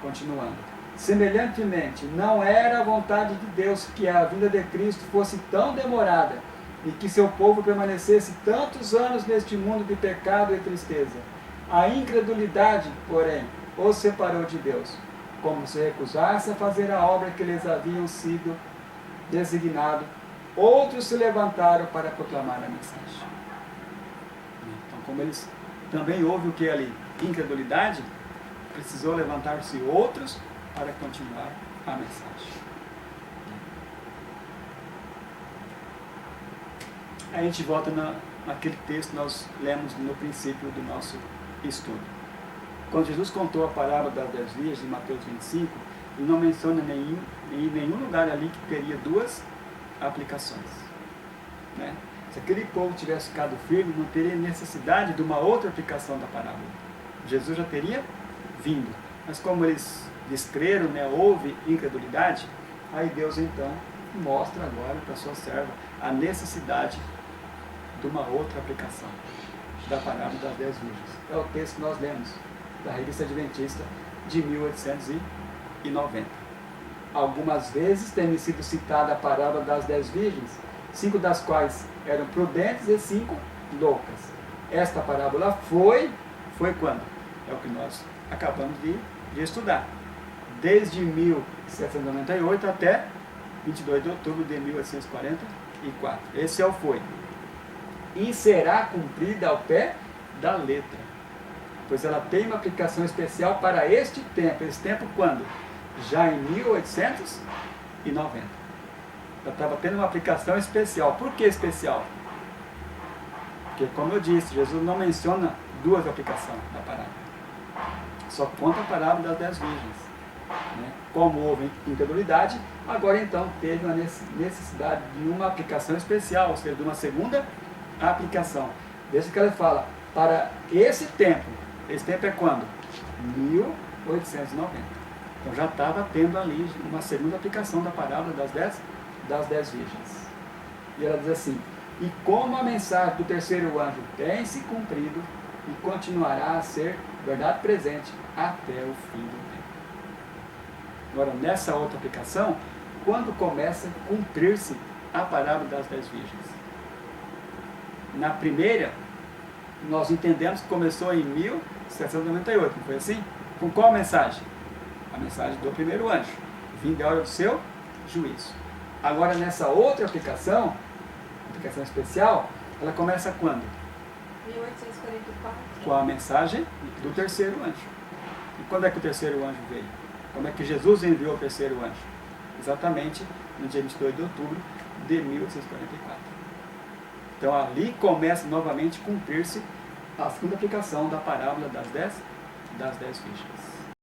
continuando. Semelhantemente, não era a vontade de Deus que a vinda de Cristo fosse tão demorada e que seu povo permanecesse tantos anos neste mundo de pecado e tristeza. A incredulidade, porém, os separou de Deus, como se recusasse a fazer a obra que lhes haviam sido designado. Outros se levantaram para proclamar a mensagem. Então, como eles também houve o que ali? Incredulidade, precisou levantar-se outros para continuar a mensagem. Aí a gente volta naquele texto que nós lemos no princípio do nosso estudo. Quando Jesus contou a parábola das 10 virgens de Mateus 25, ele não menciona em nenhum lugar ali que teria duas aplicações. Né? Se aquele povo tivesse ficado firme, não teria necessidade de uma outra aplicação da parábola. Jesus já teria vindo. Mas como eles descreram, né, houve incredulidade, aí Deus então mostra agora para a sua serva a necessidade de uma outra aplicação da parábola das 10 virgens. É o texto que nós lemos da Revista Adventista de 1890. Algumas vezes tem sido citada a parábola das 10 virgens, 5 das quais eram prudentes e 5 loucas. Esta parábola foi quando? É o que nós acabamos de estudar. Desde 1798 até 22 de outubro de 1844. Esse é o foi. E será cumprida ao pé da letra, pois ela tem uma aplicação especial para este tempo. Esse tempo quando? Já em 1890. Ela estava tendo uma aplicação especial. Por que especial? Porque, como eu disse, Jesus não menciona duas aplicações da parábola. Só conta a parábola das 10 virgens. Né? Como houve incredulidade, agora então teve uma necessidade de uma aplicação especial, ou seja, de uma segunda aplicação. Desde que ela fala, para esse tempo é quando? 1890. Então já estava tendo ali uma segunda aplicação da parábola das 10 virgens. E ela diz assim, e como a mensagem do terceiro anjo tem se cumprido e continuará a ser verdade presente até o fim do tempo. Agora, nessa outra aplicação, quando começa a cumprir-se a parábola das 10 virgens? Na primeira, nós entendemos que começou em 1798, não foi assim? Com qual mensagem? A mensagem do primeiro anjo. Vinde a hora do seu juízo. Agora, nessa outra aplicação especial, ela começa quando? 1844. Com a mensagem do terceiro anjo. E quando é que o terceiro anjo veio? Como é que Jesus enviou o terceiro anjo? Exatamente no dia 22 de outubro de 1844. Então ali começa novamente a cumprir-se a segunda aplicação da parábola das 10 virgens.